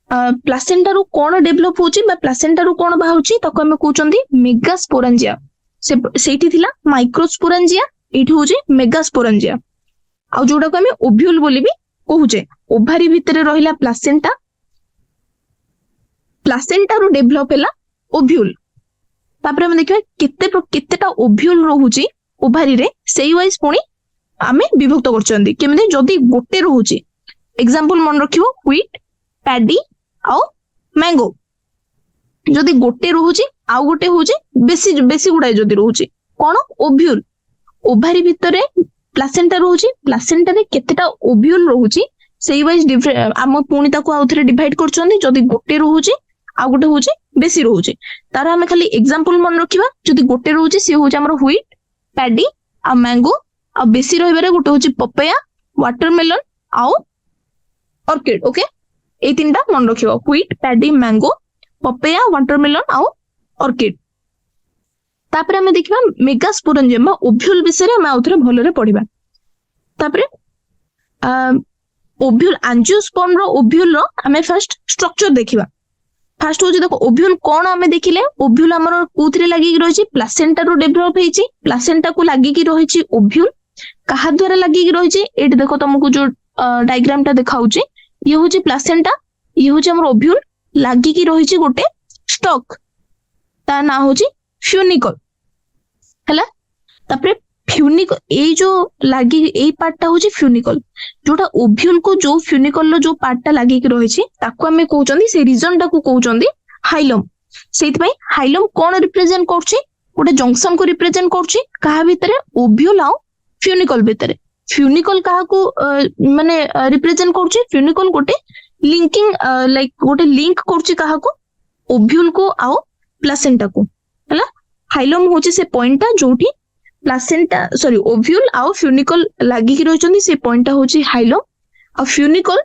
प्लासेंटा रो कोन डेवलप होची बा प्लासेंटा रो कोन बाहुची ताको हमें कहउचंदी मेगास्पोरेंजिया। सेठी थिला माइक्रोस्पोरेंजिया, एठी होची मेगास्पोरेंजिया। आ जोडा को हमें ओव्यूल बोली भी कहउचे। ओभारी भीतर रहिला प्लासेंटा, प्लासेंटा रो डेवलप हैला ओव्यूल। तापरे हम देखिबा केतेटा ओव्यूल रहउची ओभारी रे, सेई वाइज पुणी आमे विभक्त करचंदी केमिति जदी गोटे रहउची। एग्जांपल मन रखिबो व्हीट, पैडी आ मैंगो। जदी गोटे रहउची आ गोटे होची बेसी गुडाय जदी रहउची कोन ओव्यूल। ओभारी भितरे प्लासेंटा रहउची, प्लासेंटा रे केतेटा ओव्यूल रहउची सेई वाइज आम पुणी ताको आउथरे डिवाइड करचंदी। जदी गोटे रहउची आ गोटे होची बेसी रहउची, तार हमें खाली एग्जांपल मन रखिबा। जदी गोटे रहउची से होची हमर व्हीट, पैडी आ मैंगो, आ बेसी रहिबारे गोटे होची पपाया, वाटरमेलन आ ऑर्किड, ओके। ଏଇ ତିନିଟା ମନେ ରଖିବ, wheat, paddy, mango, papaya, watermelon ଆଉ ଅର୍କିଡ। ତାପରେ ଆମେ ଦେଖିବା ମେଗାସ୍ପୋରେଞ୍ଜିୟମ ବା ଓଭ୍ୟୁଲ ବିଷୟରେ ଆମେ ଆଉଥରେ ଭଲରେ ପଢିବା। ତାପରେ ଓଭ୍ୟୁଲ ଆଞ୍ଜିଓସ୍ପର୍ମ ର ଓଭ୍ୟୁଲ ର ଆମେ ଫାର୍ଷ୍ଟ ଷ୍ଟ୍ରକ୍ଚର ଦେଖିବା। ফার্স্ট হচ্ছে দেখো ওভ্যুল কোন আমি দেখিলে ওভ্যুল আমার কোথিরে লাগিকি রয়েছে প্লাসেন্টা রু ডেভেলপ হয়েছি প্লাসেন্টা কু লাগিকি রয়েছে ওভ্যুল কাহা দ্বারা লাগিকি রয়েছে এটি দেখো তোমাকে যে ডায়াগ্রামটা দেখাউছি ইয়ে হচ্ছে প্লাসেন্টা ইয়ে হচ্ছে আমার ওভ্যুল লাগিকি রয়েছে গোটে স্টক তার না হচ্ছে ফিউনিকল হেলা তারপরে ফিউনিকল এই যে লাগি এই পার্টটা হচ্ছে ফিউনিকল जोटा ओभ्यूल को जो फ्यूनिकल रो जो पार्टटा लागिकी रहिछि ताकू हमें कहउचंदी से रीजन टाकू कहउचंदी हाइलम सेति पई हाइलम कोन रिप्रेजेंट करछि गोटे जंक्शन को रिप्रेजेंट करछि कहा भितरे ओभ्यूल आ फ्यूनिकल भितरे फ्यूनिकल काहा को माने रिप्रेजेंट करछि फ्यूनिकल गोटे लिंकिंग लाइक गोटे लिंक करछि कहा को ओभ्यूल को आ प्लासेंटा को हला हाइलम होछि से पॉइंटटा जोठी प्लासेंटा सॉरी ओभ्यूल आउ फ्यूनिकल लागिकी रहिचंदी से पॉइंटटा होची हाइलम आ फ्यूनिकल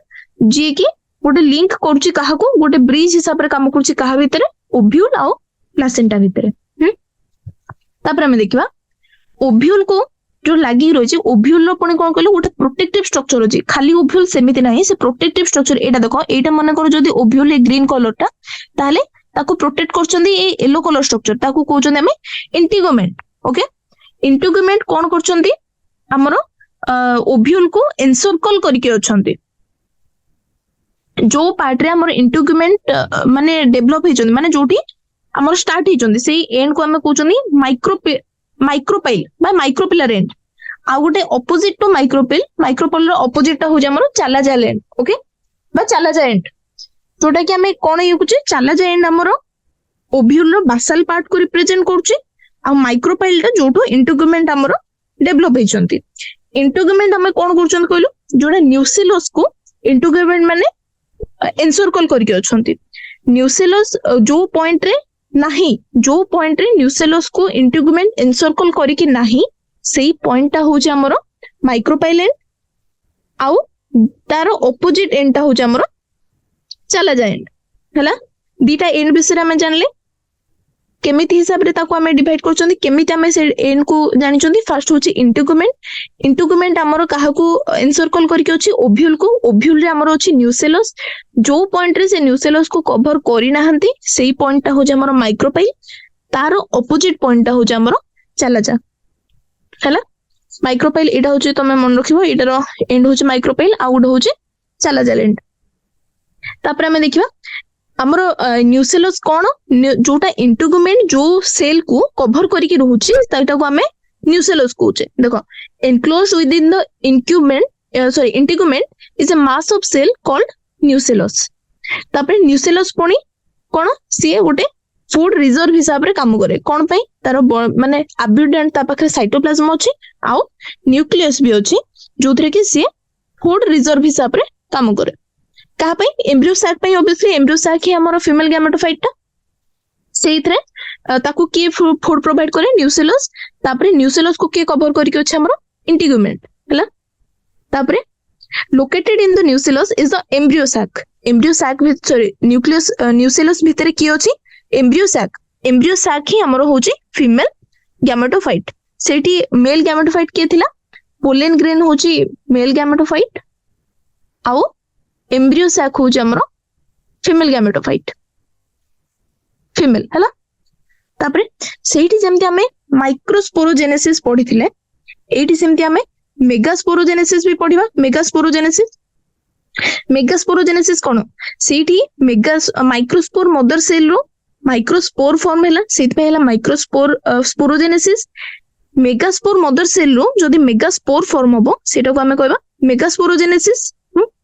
जे कि गोटे लिंक करछि काहा को गोटे ब्रिज हिसाब रे काम करछि काहा भितरे ओभ्यूल आउ प्लासेंटा भितरे तापर हम देखिबा ओभ्यूल को जो लागी रहिछि ओभ्यूल रो पुणी कोन कहलो गोटे प्रोटेक्टिव स्ट्रक्चर अछि खाली ओभ्यूल सेमिति नाही से प्रोटेक्टिव स्ट्रक्चर एटा देखो एटा मन कर जदी ओभ्यूल ए ग्रीन कलरटा ताले ताको प्रोटेक्ट करचंदी ए येलो कलर स्ट्रक्चर ताको कहउचंदी हमें इंटिगोमेंट ओके इंटिगुमेंट कौन करछंती हमरो ओभ्यूल को एनसर्कल करके अछंती जो पार्ट रे हमर इंटिगुमेंट माने डेवलप हेचंती माने जोठी हमर स्टार्ट हेचंती सेही एंड को हमें कहउचंती माइक्रोपाइल बा माइक्रोपिलर एंड आ गोटे ऑपोजिट टू माइक्रोपिलर ऑपोजिट हो जे हमर चालाजा एंड ओके बा चालाजा एंड जोटा कि हमें कोन युकुचे चालाजा एंड हमर ओभ्यूल रो बासल पार्ट को रिप्रेजेंट करछि आ माइक्रोपाइल टा जोटो इंटिगुमेंट हमरो डेवलप हेचंती इंटिगुमेंट हमें कोन करछन कहलो जोडा न्यूसेलस को इंटिगुमेंट माने एनसर्कल करके अछंती न्यूसेलस जो पॉइंट रे नाही जो पॉइंट रे न्यूसेलस को इंटिगुमेंट एनसर्कल करके नाही सेही पॉइंट टा होजे हमरो माइक्रोपाइल एंड आउ तारो ऑपोजिट एंड टा होजे हमरो चालाजा एंड हला दीटा एंड विषय रे हम जानले केमिति हिसाब रे ताको हमें डिवाइड करछंती केमिति हमें से एंड को जानिछंती फर्स्ट होची इंटिगुमेंट हमरो काहा को एनसर्कल करके अछि ओभ्यूल रे हमरो अछि न्यूसेलस जो पॉइंट रे से न्यूसेलस को कवर करि नाहंती सेही पॉइंट ता हो जे हमरो माइक्रोपाइल तारो ऑपोजिट पॉइंट ता हो जे हमरो चालाजा हला माइक्रोपाइल एटा होची तमे मन रखिबो एटार एंड होची माइक्रोपाइल आ गुड होची चालाजा एंड तापर हमें देखिबा हमरो न्यूसेलस कोन जोटा इंटिगुमेंट जो सेल को कवर करके रहउची ताटा को हमें न्यूसेलस कहउचे देखो enclosed within the integument is a mass of cell called nucellus तापर न्यूसेलस पुणी कोन सी गोटे फूड रिजर्व हिसाब रे काम करे कोन पई तार माने अब्यूडेंट ता पाखरे साइटोप्लाज्म अछि आ न्यूक्लियस भी अछि जोथरे कि सी फूड रिजर्व हिसाब रे काम करे कहा पे एम्ब्रियो सैक पे ऑब्वियसली एम्ब्रियो सैक ही हमर फीमेल गैमेटोफाइट ता सेइथरे ताकू के फूड प्रोवाइड करे न्यूसेलस तापरे न्यूसेलस को के कवर करके अछि हमर इंटिगुमेंट हला तापरे located in the nucellus is the embryo sac sorry nucleus nucellus भितरे की अछि एम्ब्रियो सैक ही हमर होची फीमेल गैमेटोफाइट सेठी मेल गैमेटोफाइट के थिला पोलेन ग्रेन होची मेल गैमेटोफाइट आउ एम्ब्रियो सैक हो हमरो फीमेल गैमेटोफाइट फीमेल हला तापरे सेठी जेमति हमें माइक्रोस्पोरोजेनेसिस पढिथिले एठी सेमति हमें मेगास्पोरोजेनेसिस भी पढिबा मेगास्पोरोजेनेसिस कोन सेठी microspore mother cell row microspore form हैला सेति पे हैला sporogenesis megaspore mother cell row जदी मेगास्पोर फॉर्म होबो सेटा को हमें कहबा मेगास्पोरोजेनेसिस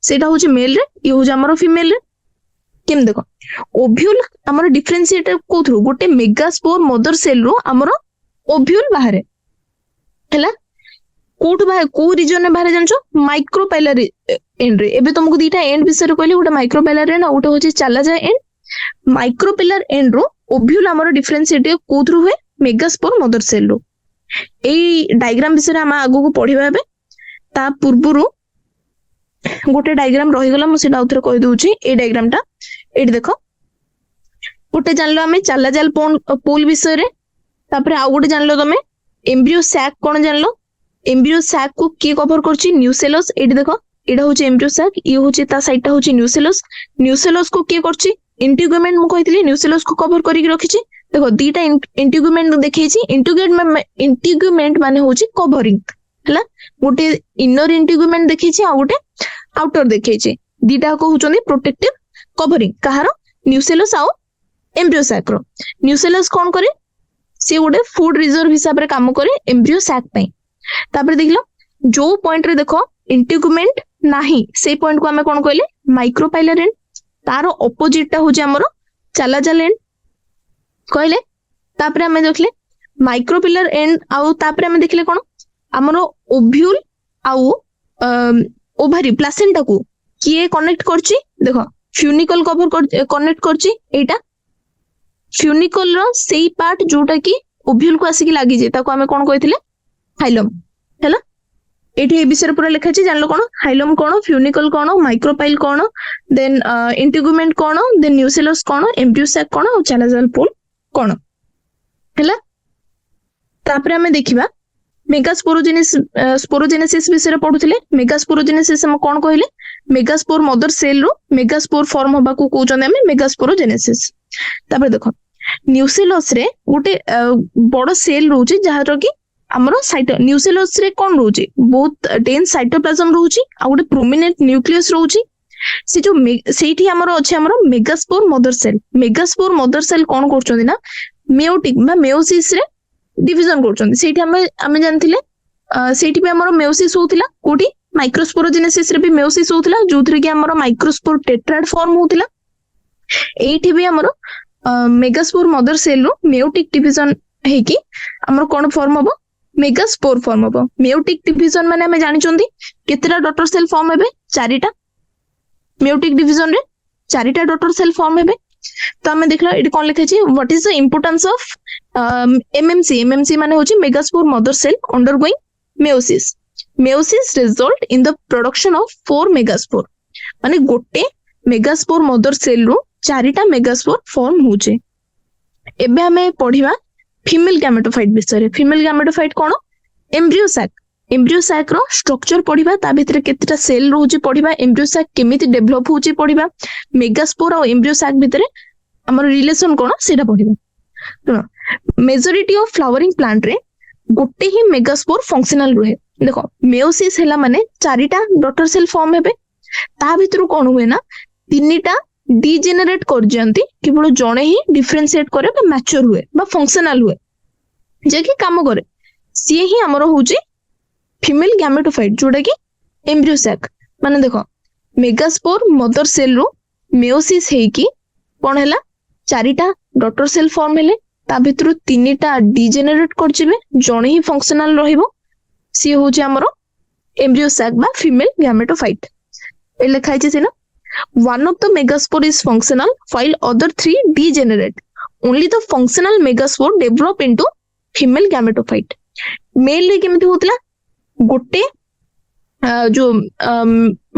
सेटा होची मेल रे ये होची हमरो फीमेल रे केम देखो ओभ्यूल हमरो डिफरेंशिएट कोथरो गोटे मेगास्पोर मदर सेल रो हमरो ओभ्यूल बाहरे हैला कोठ बाहर को रीजन में बाहर जानछो माइक्रोपाइलर एंड रे एबे तुमको दीटा एंड विषय कहली गोटे माइक्रोपाइलर एंड गोटे होची चालाजा एंड माइक्रोपिलर एंड रो ओभ्यूल हमरो डिफरेंशिएट कोथरो हुए मेगास्पोर मदर सेल रो ए डायग्राम विषय हम आगो को पढिबा बे ता पूर्वरु गोटे डायग्राम रहीगला मुझे आउथरे कहि दउची ए डायग्राम टा एठी देखो गोटे जानलो आमे चालाजाल पोल विषय रे तापर आ गोटे जानलो तमे एम्ब्रियो सैक कोन जानलो एम्ब्रियो सैक को के कवर करची न्यूसेलस एठी देखो एटा होची एम्ब्रियो सैक ये होची ता साइडटा होची न्यूसेलस न्यूसेलस को के करची इंटीग्यूमेंट मु कहितली न्यूसेलस को कवर करी रखिची देखो दीटा इंटीग्यूमेंट देखैची इंटीग्यूमेंट माने होची कवरिंग हला गोटे इनर इंटीग्यूमेंट देखैची आ गोटे आउटर देखैची दीटा को होचोनी प्रोटेक्टिव कवरिंग कहारो न्यूसेलस आ एम्ब्रियो सैक रो न्यूसेलस कोन करे से गोटे फूड रिजर्व हिसाब रे काम करे एम्ब्रियो सैक पई तापर देखलो जो पॉइंट रे देखो इंटीग्यूमेंट नाही से पॉइंट को हमें कोन कहले माइक्रोपाइलर एंड तारो ऑपोजिट टा होची हमरो चालाजाल एंड कहले तापर हमें देखले माइक्रोपिलर एंड आउ तापर हमें देखले कोन हमरो ओव्यूल आउ ओभारी प्लासेंटा को किए कनेक्ट करची देखो फ्यूनिकल कवर कनेक्ट करची एटा फ्यूनिकल रो सेई पार्ट जोटा की ओव्यूल को आसी की लागी जे ताको हमें कोन कहिथिले हाइलम हैला एठी ए विषय पूरा लिखा छी जानलो कोन हाइलम कोन फ्यूनिकल कोन माइक्रोपाइल कोन देन इंटीग्यूमेंट कोन देन न्यूसेलस कोन एम्ब्रियो सैक कोन और चालाजाल पोल कोन हैला तापर हमें देखिबा मेगास्पोरोजेनेसिस विषय रे पढुथिले मेगास्पोरोजेनेसिस हम कोन कहिले megaspore mother cell row megaspore form होबा को कहउछन हमें मेगास्पोरोजेनेसिस तापर देखो न्यूसेलस रे गोटे बड़ सेल रहउची जहार की हमरो साइटो न्यूसेलस रे कोन रहउची बहुत डेंस साइटोप्लाज्म रहउची आ गोटे प्रोमिनेंट न्यूक्लियस रहउची से जो सेठी हमरो अछि हमरो मेगास्पोर मदर सेल कोन करछोंदी ना मेयोटिक बा मेयोसिस रे डिवीजन करछोंदी सेठी हमें जानथिले सेठी पे हमरो मेयोसिस होतिला कोठी माइक्रोस्पोरोजेनेसिस रे भी मेयोसिस होतिला जोथरे कि हमरो माइक्रोस्पोर टेट्राड फॉर्म होतिला एठी भी हमरो megaspore mother cell row meiotic division हे कि हमरो कोन फॉर्म हबो मेगास्पोर फॉर्म हबो मेयोटिक डिवीजन माने हमें जानि चोंदी केतेटा डॉटर सेल फॉर्म हेबे चारिटा मेयोटिक डिवीजन रे चारिटा डॉटर सेल फॉर्म हेबे तो हमें देखला एटी कोन लिखै छी what is the importance of MMC माने होची megaspore mother cell undergoing meiosis result in the production of 4 megaspore माने गोटे मेगास्पोर मदर सेल रो चारिटा मेगास्पोर फॉर्म होचे एबे हमें पढिबा फीमेल गैमेटोफाइट विषय फीमेल गैमेटोफाइट कोन एम्ब्रियो सैक रो स्ट्रक्चर पढिबा ता भितर केतेटा सेल रहउची पढिबा एम्ब्रियो सैक केमिति डेवलप होची पढिबा मेगास्पोर और एम्ब्रियो सैक भितर हमर रिलेशन कोन सेटा पढिबा मेजॉरिटी ऑफ फ्लावरिंग प्लांट रे गोटे ही मेगास्पोर फंक्शनल रहे देखो मेयोसिस हैला माने चारिटा डॉटर सेल फॉर्म हेबे ता भितर कोन हुए ना तीनटा डिजेनरेट कर जंती केवल जणे ही डिफरेंशिएट करे बा मैच्योर हुए बा फंक्शनल हुए जे कि काम करे सी ही हमर होची फीमेल गैमेटोफाइट जोटा कि एम्ब्रियो सैक माने देखो megaspore mother cell row meiosis हे कि कोन हैला चारिटा डॉटर सेल फॉर्म हेले ता भितर तीनटा डिजेनरेट कर जिवे जणे ही फंक्शनल रहिबो सी होची हमर एम्ब्रियो सैक बा फीमेल गैमेटोफाइट ए लिखाइ छै ना one of the megaspore is functional while other 3 degenerate only the functional megaspore develop into female gametophyte male रे केमिति होतला गोटे जो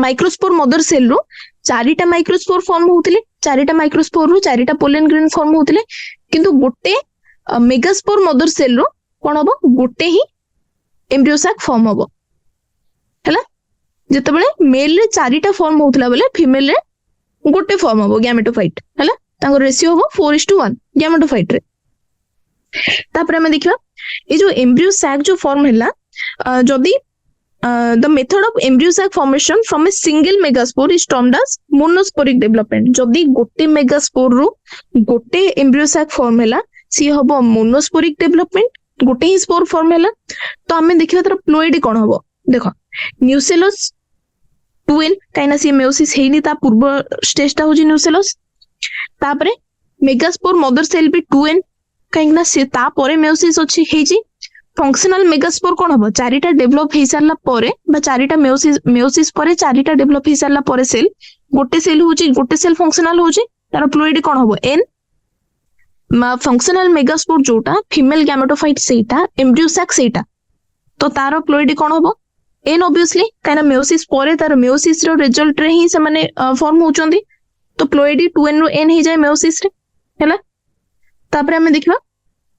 माइक्रोस्पोर मदर सेल रो चारिटा माइक्रोस्पोर फॉर्म होतले चारिटा माइक्रोस्पोर रो चारिटा पोलन ग्रेन फॉर्म होतले किंतु गोटे मेगास्पोर मदर सेल रो कोन हबो गोटे ही एम्ब्रियो सैक फॉर्म हबो हैला जेते बेले मेल रे चारिटा फॉर्म होतला बेले फीमेल रे गोटे फॉर्म हबो गैमेटोफाइट हैला ताको रेशियो हबो 4:1 गैमेटोफाइट रे तापर हम देखिबा ए जो एम्ब्रियो सैक जो फॉर्म हैला जदी the method of embryo sac formation from a single megaspore is termed as monosporic development जदी गोटे मेगास्पोर रो गोटे एम्ब्रियो सैक फॉर्म हैला सी हबो मोनोस्पोरिक डेवलपमेंट गोटे ही स्पोर फॉर्म हैला तो हमें देखिबा तर प्लोइड कोन हबो देखो न्यूसेलस 2n काइना सी मेयोसिस हेनी ता पूर्व स्टेज ता होजी न्यूसेलस तापरे मेगास्पोर मदर सेल भी 2n काइना से ता परे मेयोसिस अछि हेजी फंक्शनल मेगास्पोर कोन हबो चारिटा डेवलप हे सारला परे बा चारिटा मेयोसिस परे चारिटा डेवलप हे सारला परे सेल गोटे सेल होची गोटे सेल फंक्शनल होची तार प्लोइड कोन हबो n फंक्शनल मेगास्पोर जोटा फीमेल गैमेटोफाइट सेटा एम्ब्रियो सैक सेटा तो तार प्लोइड कोन हबो एन ऑब्वियसली कहीं मेयोसिस पर तार मेयोसिस रो रिजल्ट रे ही से माने फॉर्म होचंदी तो प्लोइडी 2n रो n ही जाए मेयोसिस रे हैला तापर हमें देखिबा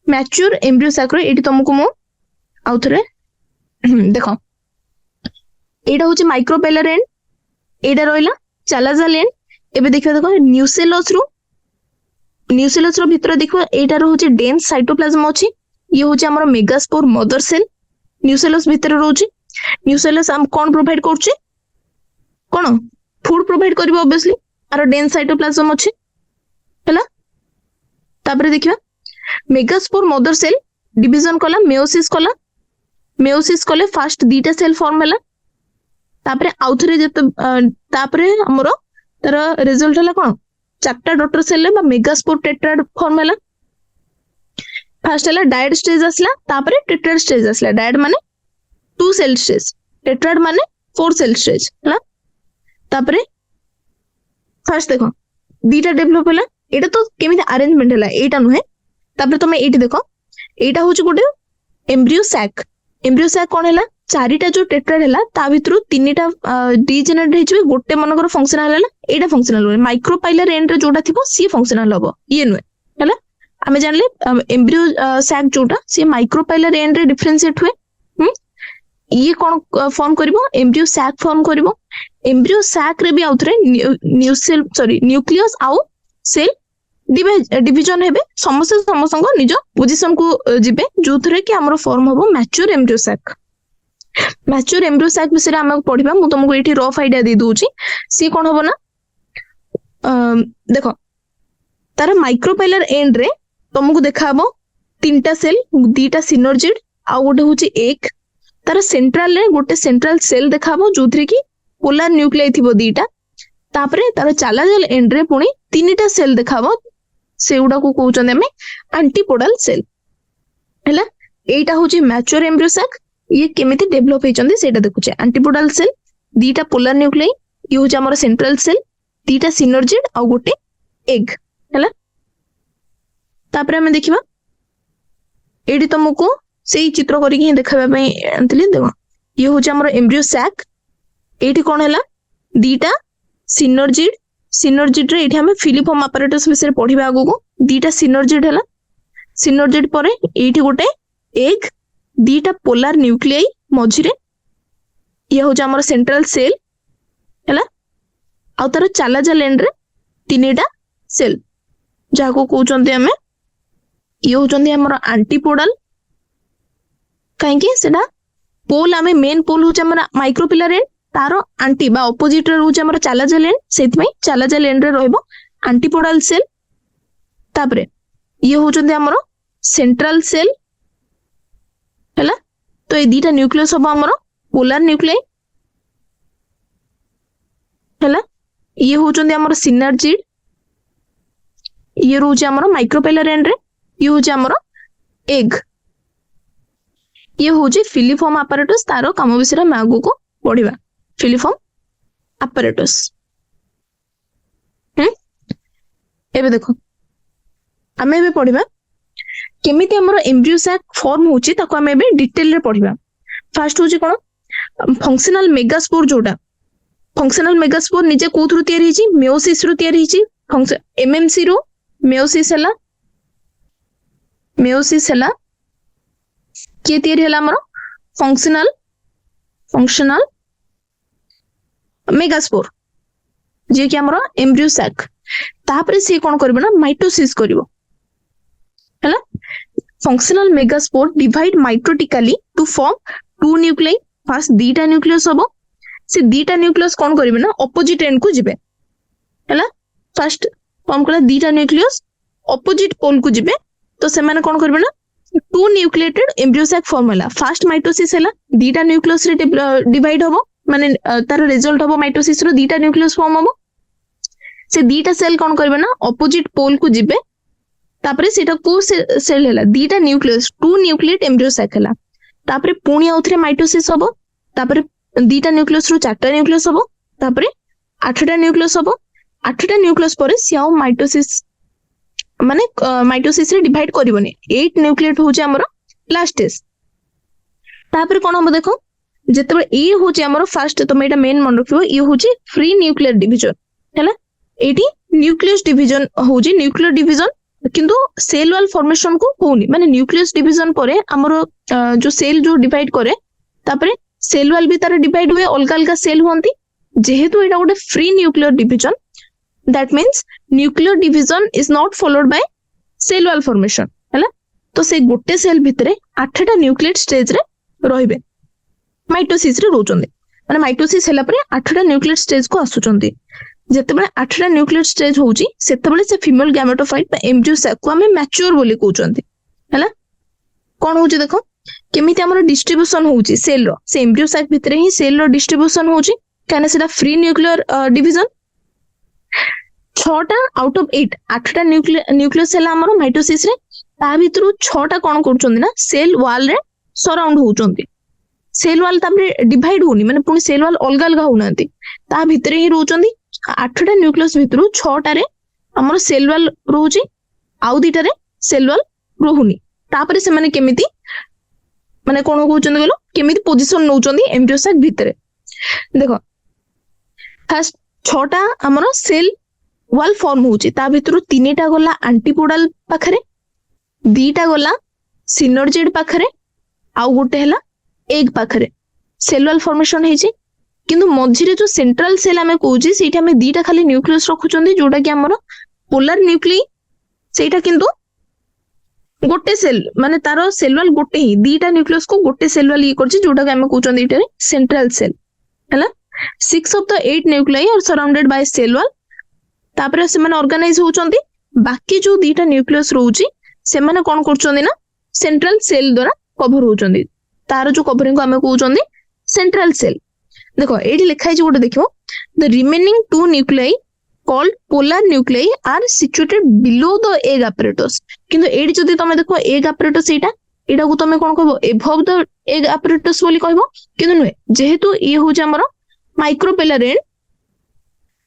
मैच्योर एम्ब्रियो सैक रो एटी तुमको मो आउथरे देखो एटा होची माइक्रोपेलर एंड एटा रोइला चालाजाल एंड एबे देखिबा देखो न्यूसेलस रो भितर देखो एटा होची डेंस साइटोप्लाज्म अछि ये होची हमर मेगास्पोर मदर सेल न्यूसेलस भितर रोची न्यूसेलस हम कोन प्रोवाइड करछि कोन फूड प्रोवाइड करबो ऑब्वियसली आरो डेंस साइटोप्लाज्म अछि हैला तापर देखिबा मेगास्पोर मदर सेल डिवीजन कला मेयोसिस कले फास्ट दीटा सेल फॉर्म हैला तापर आउथरे जते तापर हमरो तार रिजल्ट हला कोन चारटा डॉटर सेल बा मेगास्पोर टेट्राड फॉर्म हैला फर्स्ट हला डायड स्टेज असला तापर टेट्राड स्टेज असला डायड माने 2 सेल स्टेज टेट्राड माने 4 सेल स्टेज हला तापर फर्स्ट देखो दीटा डेवलप हला एटा तो केमिति अरेंजमेंट हला एटा नुहे तापर तुम एटी देखो एटा होची गोटे एम्ब्रियो सैक कोन हला चारिटा जो टेट्राड हला ता भितरु तीनटा डीजेनरेट हेचिबे गोटे मनकर फंक्शनल हला एटा फंक्शनल होय माइक्रोपाइलर एंड रे जोटा थिबो सी फंक्शनल होबो ये नुहे हला हमें जानले एम्ब्रियो सैक जोटा सी माइक्रोपाइलर एंड रे डिफरेंशिएट हुए ये कौन फॉर्म करिवो एम्ब्रियो सैक फॉर्म करिवो एम्ब्रियो सैक रे भी आउथरे न्यूक्लियस आउ सेल डिवीजन हेबे समस्त निज पोजीशन को जिबे जोथरे कि हमरो फॉर्म होबो मैच्योर एम्ब्रियो सैक विषय हम पढ़िबा मु तुमको एठी रफ आइडिया दे दूची सी कोन होबो ना देखो तार माइक्रोपाइलर एंड रे तुमको देखाबो तीनटा सेल दीटा सिनर्जिड आ गोटे होची एक तार सेंट्रल रे गोटे सेंट्रल सेल देखाबो जोथरे कि पोलर न्यूक्लियाई थिबो दीटा तापरे तार चालाजाल एंड रे पुणी तीनटा सेल देखाबो सेउडा को कहउचन हमें एंटीपोडल सेल हैला एटा होची मैच्योर एम्ब्रियो सैक ये केमिति डेवलप हेचंदी सेटा देखुचे एंटीपोडल सेल दीटा पोलर न्यूक्लियाई ये होची हमर सेंट्रल सेल दीटा सिनर्जिड आ गोटे एग हैला तापरे हमें देखिबा एडी तुमको सेही चित्र करिक ही देखाबा पई अंतली देखो ये होची हमर एम्ब्रियो सैक एटी कोन हैला दीटा सिनर्जिड रे एठी हमें फिलिफॉर्म apparatus विषय पढ़िबा आगो को दीटा सिनर्जिड हैला सिनर्जिड परे एठी गोटे एग दीटा पोलर न्यूक्लियाई मझिरे ये होजा हमर सेंट्रल सेल हैला आ तार चालाजाल एंड रे तीनटा सेल जाको कहउचंती हमें ये होचंती हमर एंटीपोडल काहे कि सेटा पोल हमें मेन पोल होचा हमर माइक्रोपिलर एंड तारो आंटी बा ऑपोजिट रे होचे हमर चालाजाल एंड सेति में चालाजाल एंड रे रहबो एंटीपोडल सेल तापरे ये होचंती हमर सेंट्रल सेल हैला तो ए दीटा न्यूक्लियस हबो हमर पोलर न्यूक्लियाई हैला ये होचंती हमर सिनर्जिड ये रहउचे हमर माइक्रोपाइलर एंड रे ये होचे हमर एग ये होचे फिलिफॉर्म apparatus तारो काम विषय में आगो को पढ़िबा फिलिफॉर्म apparatus एबे देखो हमें एबे पढ़िबा केमिति हमर एम्ब्रियो सैक फॉर्म होची ताको हमें एबे डिटेल रे पढ़िबा फर्स्ट होची कोन फंक्शनल मेगास्पोर जोटा फंक्शनल मेगास्पोर निजे कोथरु तयार हिची मेयोसिस रु तयार हिची एमएमसी रो मेयोसिस हला के तयार हला हमर फंक्शनल मेगास्पोर जे कि हमर एम्ब्रियो सैक तापरे से कोन करबो ना माइटोसिस करबो हैला functional megaspore divide mitotically to form two nuclei first दीटा न्यूक्लियस हबो से दीटा न्यूक्लियस कोन करबे ना ऑपोजिट एंड को जिबे हैला फर्स्ट फॉर्म कला दीटा न्यूक्लियस ऑपोजिट पोल को जिबे तो से माने कोन करबे ना two nucleated embryo sac form हला फर्स्ट माइटोसिस हला दीटा न्यूक्लियस रे डिवाइड हबो माने तार रिजल्ट हबो माइटोसिस रो दीटा न्यूक्लियस फॉर्म हबो से दीटा सेल कोन करबे ना ऑपोजिट पोल को जिबे तापरे सेटा को सेल हला दीटा nucleus two nucleate embryo sac हला तापरे पुणी आउथरे माइटोसिस हबो तापरे दीटा न्यूक्लियस रो चारटा न्यूक्लियस हबो तापरे आठटा न्यूक्लियस हबो आठटा न्यूक्लियस परे सियाओ माइटोसिस माने माइटोसिस रे डिवाइड करबोनी 8 न्यूक्लिएट होचे हमर लास्ट स्टेज तापरे कोन हम देखो जेतेबेले ये होची हमरो फर्स्ट तमे एटा मेन मन रखियो ये होची फ्री न्यूक्लियर डिवीजन हैला एटी न्यूक्लियस डिवीजन होची न्यूक्लियर डिवीजन किंतु सेल वाल फॉर्मेशन को होनी माने न्यूक्लियस डिवीजन परे हमरो जो सेल जो डिवाइड करे तापरे सेल वाल भी तार डिवाइड हुए अलग अलग सेल होंती जेहेतु एटा गोटे free nuclear division that means nuclear division is not followed by cell wall formation हैला तो से गोटे सेल भितरे 8टा न्यूक्लियेट स्टेज रे रहिबे माइटोसिस रे रोचंदी माने माइटोसिस हैला परे 8टा न्यूक्लियेट स्टेज को आसुचंदी जेतेबेले 8टा न्यूक्लियेट स्टेज होउची सेतेबेले से फीमेल गैमेटोफाइट बा एम्ब्रियो सैक को हमें मैच्योर बोली कहउचंदी हैला कोन होउची देखो केमिति हमर डिस्ट्रीब्यूशन होउची सेल रो से एम्ब्रियो सैक भितरे ही सेल रो डिस्ट्रीब्यूशन होउची काने सेटा फ्री न्यूक्लियर डिवीजन 6टा आउट ऑफ 8 8टा न्यूक्लियस हैला हमर माइटोसिस रे ता भितरु 6टा कोन करचंदी ना सेल वॉल रे सराउंड होउचंदी सेल वॉल तापरे डिवाइड होनी माने पुनी सेल वॉल अलग अलग होनांती ता भितरे ही रोचंदी 8टा न्यूक्लियस भितरु 6टा रे हमर सेल वॉल रोची आउ दीटा रे सेल वॉल रोहुनी तापरे से माने केमिति माने कोन कहउचंदी गलो केमिति पोजीशन नउचंदी एम्ब्रियो सैक भितरे देखो फर्स्ट 6टा हमर सेल वॉल फॉर्म होची ता भितरु 3टा गला एंटीपोडल पाखरे 2टा गला सिनर्जिड पाखरे आउ गोटे हैला एग पाखरे सेल वॉल फॉर्मेशन हेची किंतु मझिरे जो सेंट्रल सेल हमें कहूची सेठी हमें 2टा खाली न्यूक्लियस रखुचंदी जोटा कि हमर पोलर न्यूक्लियस सेटा किंतु गोटे सेल माने तारो सेल वॉल गोटे ही 2टा न्यूक्लियस को गोटे सेल वॉल ये करची जोटा कि हमें कहउचंदी इटरे सेंट्रल सेल हैला 6 of the 8 nuclei are surrounded by cell wall तापरे से माने ऑर्गेनाइज होचंदी बाकी जो 2टा न्यूक्लियस रहउची से माने कोन करचंदी ना सेंट्रल सेल द्वारा कवर होचंदी तार जो कवरिंग को हमें कहउचंदी सेंट्रल सेल देखो एठी लिखा है गोटे देखो the remaining 2 nuclei called polar nuclei are situated below the egg apparatus किंतु एठी जदी तमे देखो एग apparatus एटा को तमे कोन कहबो एबव द एग apparatus बोली कहबो किंतु नुहे जेहेतु ये होचे हमर माइक्रोपेलर एंड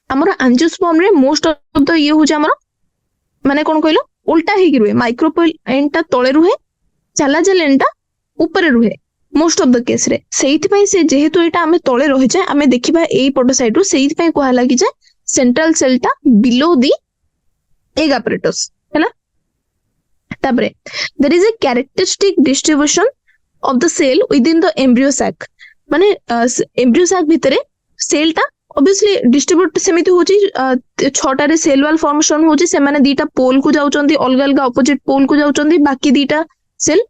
हमर एंजियोस्पर्म रे मोस्ट ऑफ द ये होचे हमर माने कोन कहलो उल्टा हे कि रुहे माइक्रोपेल एंड ता तळे रुहे चालाजल एंड ता ऊपर रुहे मोस्ट ऑफ द केस रे सेहित पई से जेहेतु एटा हमें तळे रहि जाय हमें देखिबा एई पट साइड रो सेहित पई कोहा लागी जाय सेंट्रल सेल ता बिलो दी एग apparatus हैला तापरे there is a characteristic distribution of the cell within the embryo sac माने एम्ब्रियो सैक भितरे सेल ता ऑब्वियसली डिस्ट्रीब्यूट सेमिति होची 6टा रे सेल वॉल फॉर्मेशन होची से माने 2टा पोल को जाउचंदी अलग अलग ऑपोजिट पोल को जाउचंदी बाकी 2टा सेल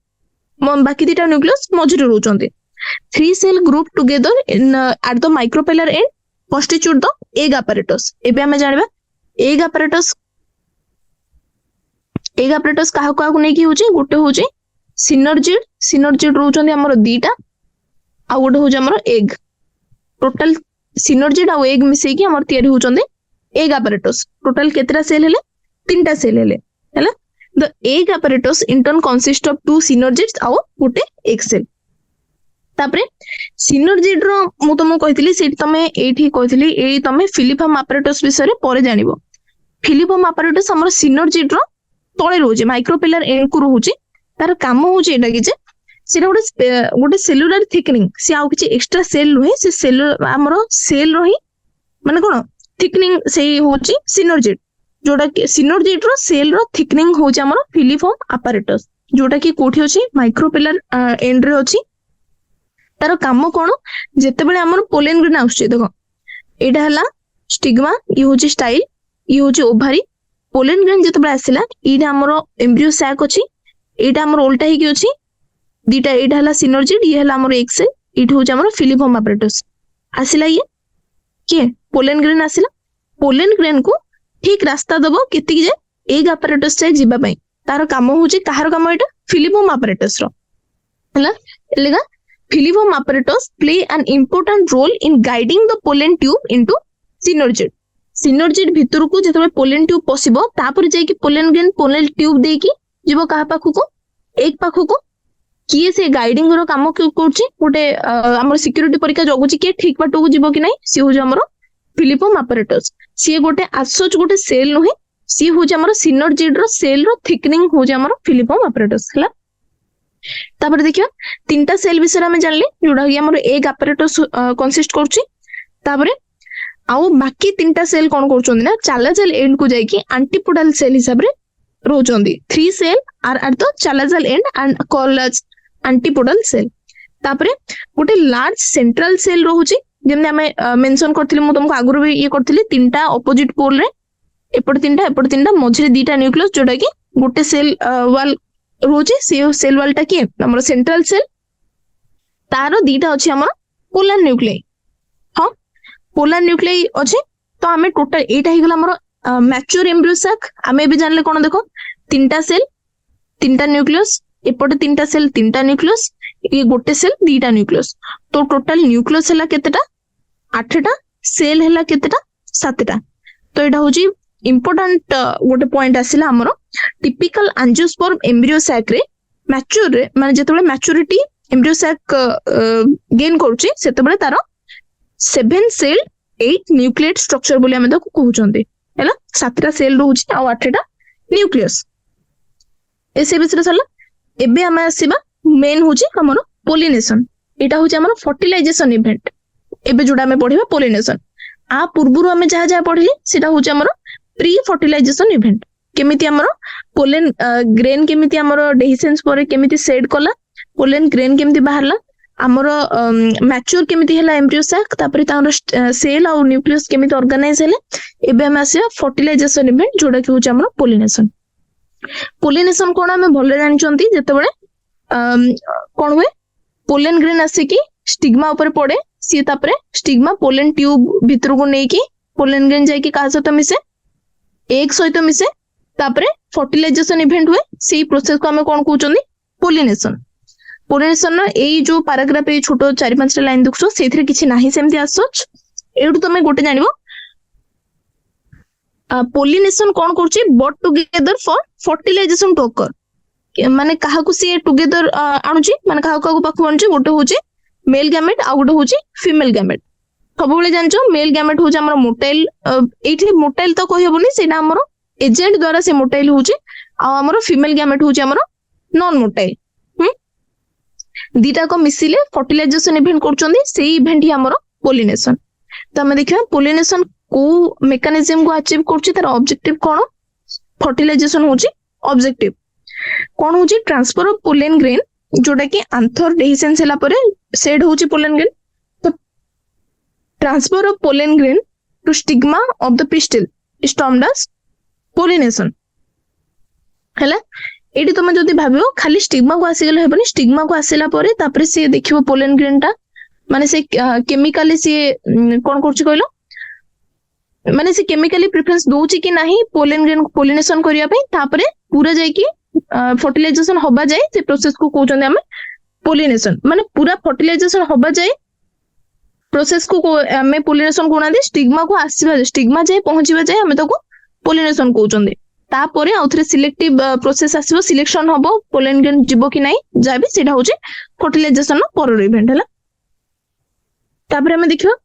बाकी 2टा न्यूक्लियस मझिरे रहउचंदी 3 cell group together in at the micropylar end constitute the egg apparatus एबे हमें जानबा egg apparatus काहा को नै की होची गोटे होची सिनर्जिड रहउचंदी हमर 2टा आ गोटे होची हमर एग टोटल सिनर्जिड आ एग मिसै की हमर तयारी होचंदी egg apparatus टोटल केतरा सेल हेले 3टा सेल हेले हैला the egg apparatus in turn consist of 2 synergids आ गोटे egg cell तापरे सिनर्जिड रो मु तुमको कहितली सेठी तमे एठी कहितली एई तमे फिलिफॉर्म apparatus विषय रे परे जानिबो फिलिफॉर्म apparatus हमर सिनर्जिड रो तळे रोजे माइक्रोपेलर एंड को रोहुची तार काम होची एटा कि जे सेटा गोटे सेलुलर थिकनिंग से आउ किछि एक्स्ट्रा सेल रुहे से सेल हमर सेल रही माने कोन थिकनिंग से होची सिनर्जिड जोटा कि सिनर्जिड रो सेल रो थिकनिंग होची हमर फिलिफॉर्म apparatus जोटा कि कोठी होची माइक्रोपेलर एंड रे होची तार काम कोन जेते बेले हमर पोलेन ग्रेन आउछि देखो एटा हला स्टिग्मा ये होची स्टाइल ये होची ओभारी पोलेन ग्रेन जेते बेले आसिला एटा हमर एम्ब्रियो सैक अछि एटा हमर उल्टा ही कि अछि 2टा एटा हला सिनर्जिड ये हला हमर एक्स एटा होची हमर फिलिफॉर्म apparatus आसिला ये के पोलेन ग्रेन आसिला पोलेन ग्रेन को ठीक रास्ता दबो केति जे एग apparatus से जिबा पई तार काम होची काहर काम एटा फिलिफॉर्म apparatus रो हला लेगा Filiform apparatus play an important role in guiding the pollen tube into synergid. Synergid भितर को जेतबे pollen tube पसिबो तापर जाय कि pollen grain pollen tube दे कि जीवो कहा पाखु को एक पाखु को किए से गाइडिंग रो काम करछि गोटे हमर सिक्योरिटी परीक्षा जगुछि कि ठीक बाटो को जीवो कि नै सी हो जे हमर Filiform apparatus सी गोटे आसोच गोटे सेल नहे सी हो जे हमर synergid रो सेल रो थिकनिंग हो जे हमर Filiform apparatus हला तापर देखियो तीनटा सेल विषय में जानले जोड़ा कि हमर एग apparatus कंसिस्ट करछि तापर आउ बाकी तीनटा सेल कोन करछोंदी ना चालाजल एंड को जाई कि एंटीपोडल सेल हिसाब रे रोचोंदी 3 cell are at the chalazal end end called as antipodal cell तापर गोटे लार्ज सेंट्रल सेल रहउची जेमने हमें मेंशन करथिले मु तुमको आगुर भी ये करथिले तीनटा ऑपोजिट पोल रे एपट तीनटा मझिरे दीटा न्यूक्लियस जोटा कि गोटे सेल वाल रोचे सेल वाल टा कि हमर सेंट्रल सेल तारो दीटा अछि हमर पोलर न्यूक्लियाई हां पोलर न्यूक्लियाई अछि तो हमें टोटल एटा ही गला हमर मैच्योर एम्ब्रियो सैक हमें भी जानले कोन देखो तीनटा सेल तीनटा न्यूक्लियस एपट तीनटा सेल तीनटा न्यूक्लियस ये गोटे सेल दीटा न्यूक्लियस तो टोटल न्यूक्लियस हला केतेटा 8टा सेल हला केतेटा 7टा तो एटा होची इम्पोर्टेंट गोटे पॉइंट आसिला हमरो टिपिकल एंजियोस्पर्म एम्ब्रियो सैक रे मैच्योर रे माने जेतबे मैच्योरिटी एम्ब्रियो सैक गेन करूची सेतबे तारो 7 सेल 8 न्यूक्लिएट स्ट्रक्चर बोली हम ताको कहउचंदी हैला 7टा सेल रहउची आ 8टा न्यूक्लियस एसे बिसरे सला एबे हम आसीबा मेन होची हमरो पोलिनेशन एटा होची हमरो फर्टिलाइजेशन इवेंट एबे जोडा में पढिबा पोलिनेशन आ पूर्वरु हमें जहा जहा पढिली सेटा होची हमरो प्री फर्टिलाइजेशन इवेंट केमिति हमरो पोलेन ग्रेन केमिति हमरो डेहिसेंस परे केमिति सेड कला पोलेन ग्रेन केमिति बाहरला हमरो मैच्योर केमिति हला एम्ब्रियो सैक तापरे तार सेल और न्यूक्लियस केमिति ऑर्गेनाइज हेले एबे हम आसी फर्टिलाइजेशन इवेंट जोडा कि होची हमरो पोलिनेशन पोलिनेशन कोन हमें भले जानचंती जेतेबेले कोन हुए पोलेन ग्रेन आसी कि स्टिग्मा ऊपर पड़े सी तापरे स्टिग्मा पोलेन ट्यूब भितर को नेकी पोलेन ग्रेन जाई कि का सहित मिसे एग सहित मिसे तापरे फर्टिलाइजेशन इवेंट हुए सेही प्रोसेस को हमें कोन कहउचंदी पोलिनेशन पोलिनेशन न एई जो पैराग्राफ ए छोटो 4-5 लाइन देखछो सेथिरे किछि नाही सेमति आसछ एडु तमे गोटे जानिबो पोलिनेशन कोन करछि but together for fertilization to occur माने काहा को सी टुगेदर आणुची माने काहा को पाखु आणुची गोटे होची मेल गैमेट आ गोटे होची फीमेल गैमेट सबले जानचो मेल गैमेट होची हमर मोटाइल एठी मोटाइल तो कहि हबनी सेना हमर एजेंट द्वारा से मोटाइल होची आ हमर फीमेल गैमेट होची हमर नॉन मोटाइल दीटा को मिसिले फर्टिलाइजेशन इवेंट करचोंदी सेही इवेंट ही हमर पोलिनेशन तो हम देखिबा पोलिनेशन को मेकानिज्म को अचीव करछि तार ऑब्जेक्टिव कोन फर्टिलाइजेशन होची ऑब्जेक्टिव कोन होची ट्रांसफर ऑफ पोलेन ग्रेन जोटा कि आंथर डेहिसेंस हला परे सेड होची पोलेन ग्रेन तो transfer of pollen grain to stigma of the pistil is termed as pollination हला एडी तुम जदि भाबियो खाली स्टिग्मा को आसी गेले हेबनी स्टिग्मा को आसीला परे तापरे से देखिबो पोलेन ग्रेन टा माने से केमिकली से कोन करछि कहलो माने से केमिकली प्रेफरेंस दोची कि नाही पोलेन ग्रेन पोलिनेशन करिया पई तापरे पूरा जाई कि फर्टिलाइजेशन होबा जाए से प्रोसेस को कहउचंदी हमें पोलिनेशन माने पूरा फर्टिलाइजेशन होबा जाए प्रोसेस को हमें पोलिनेशन कोना दे स्टिग्मा को आसीबा स्टिग्मा जाए पहुंचीबा जाए हमें ताको पोलिनेशन कहउचंदी तापरे आउथरे सिलेक्टिव प्रोसेस आसीबो सिलेक्शन होबो पोलेन ग्रेन जिवो कि नाही जाबी सेटा होची फर्टिलाइजेशन नो परर इवेंट हला तापरे हमें देखियो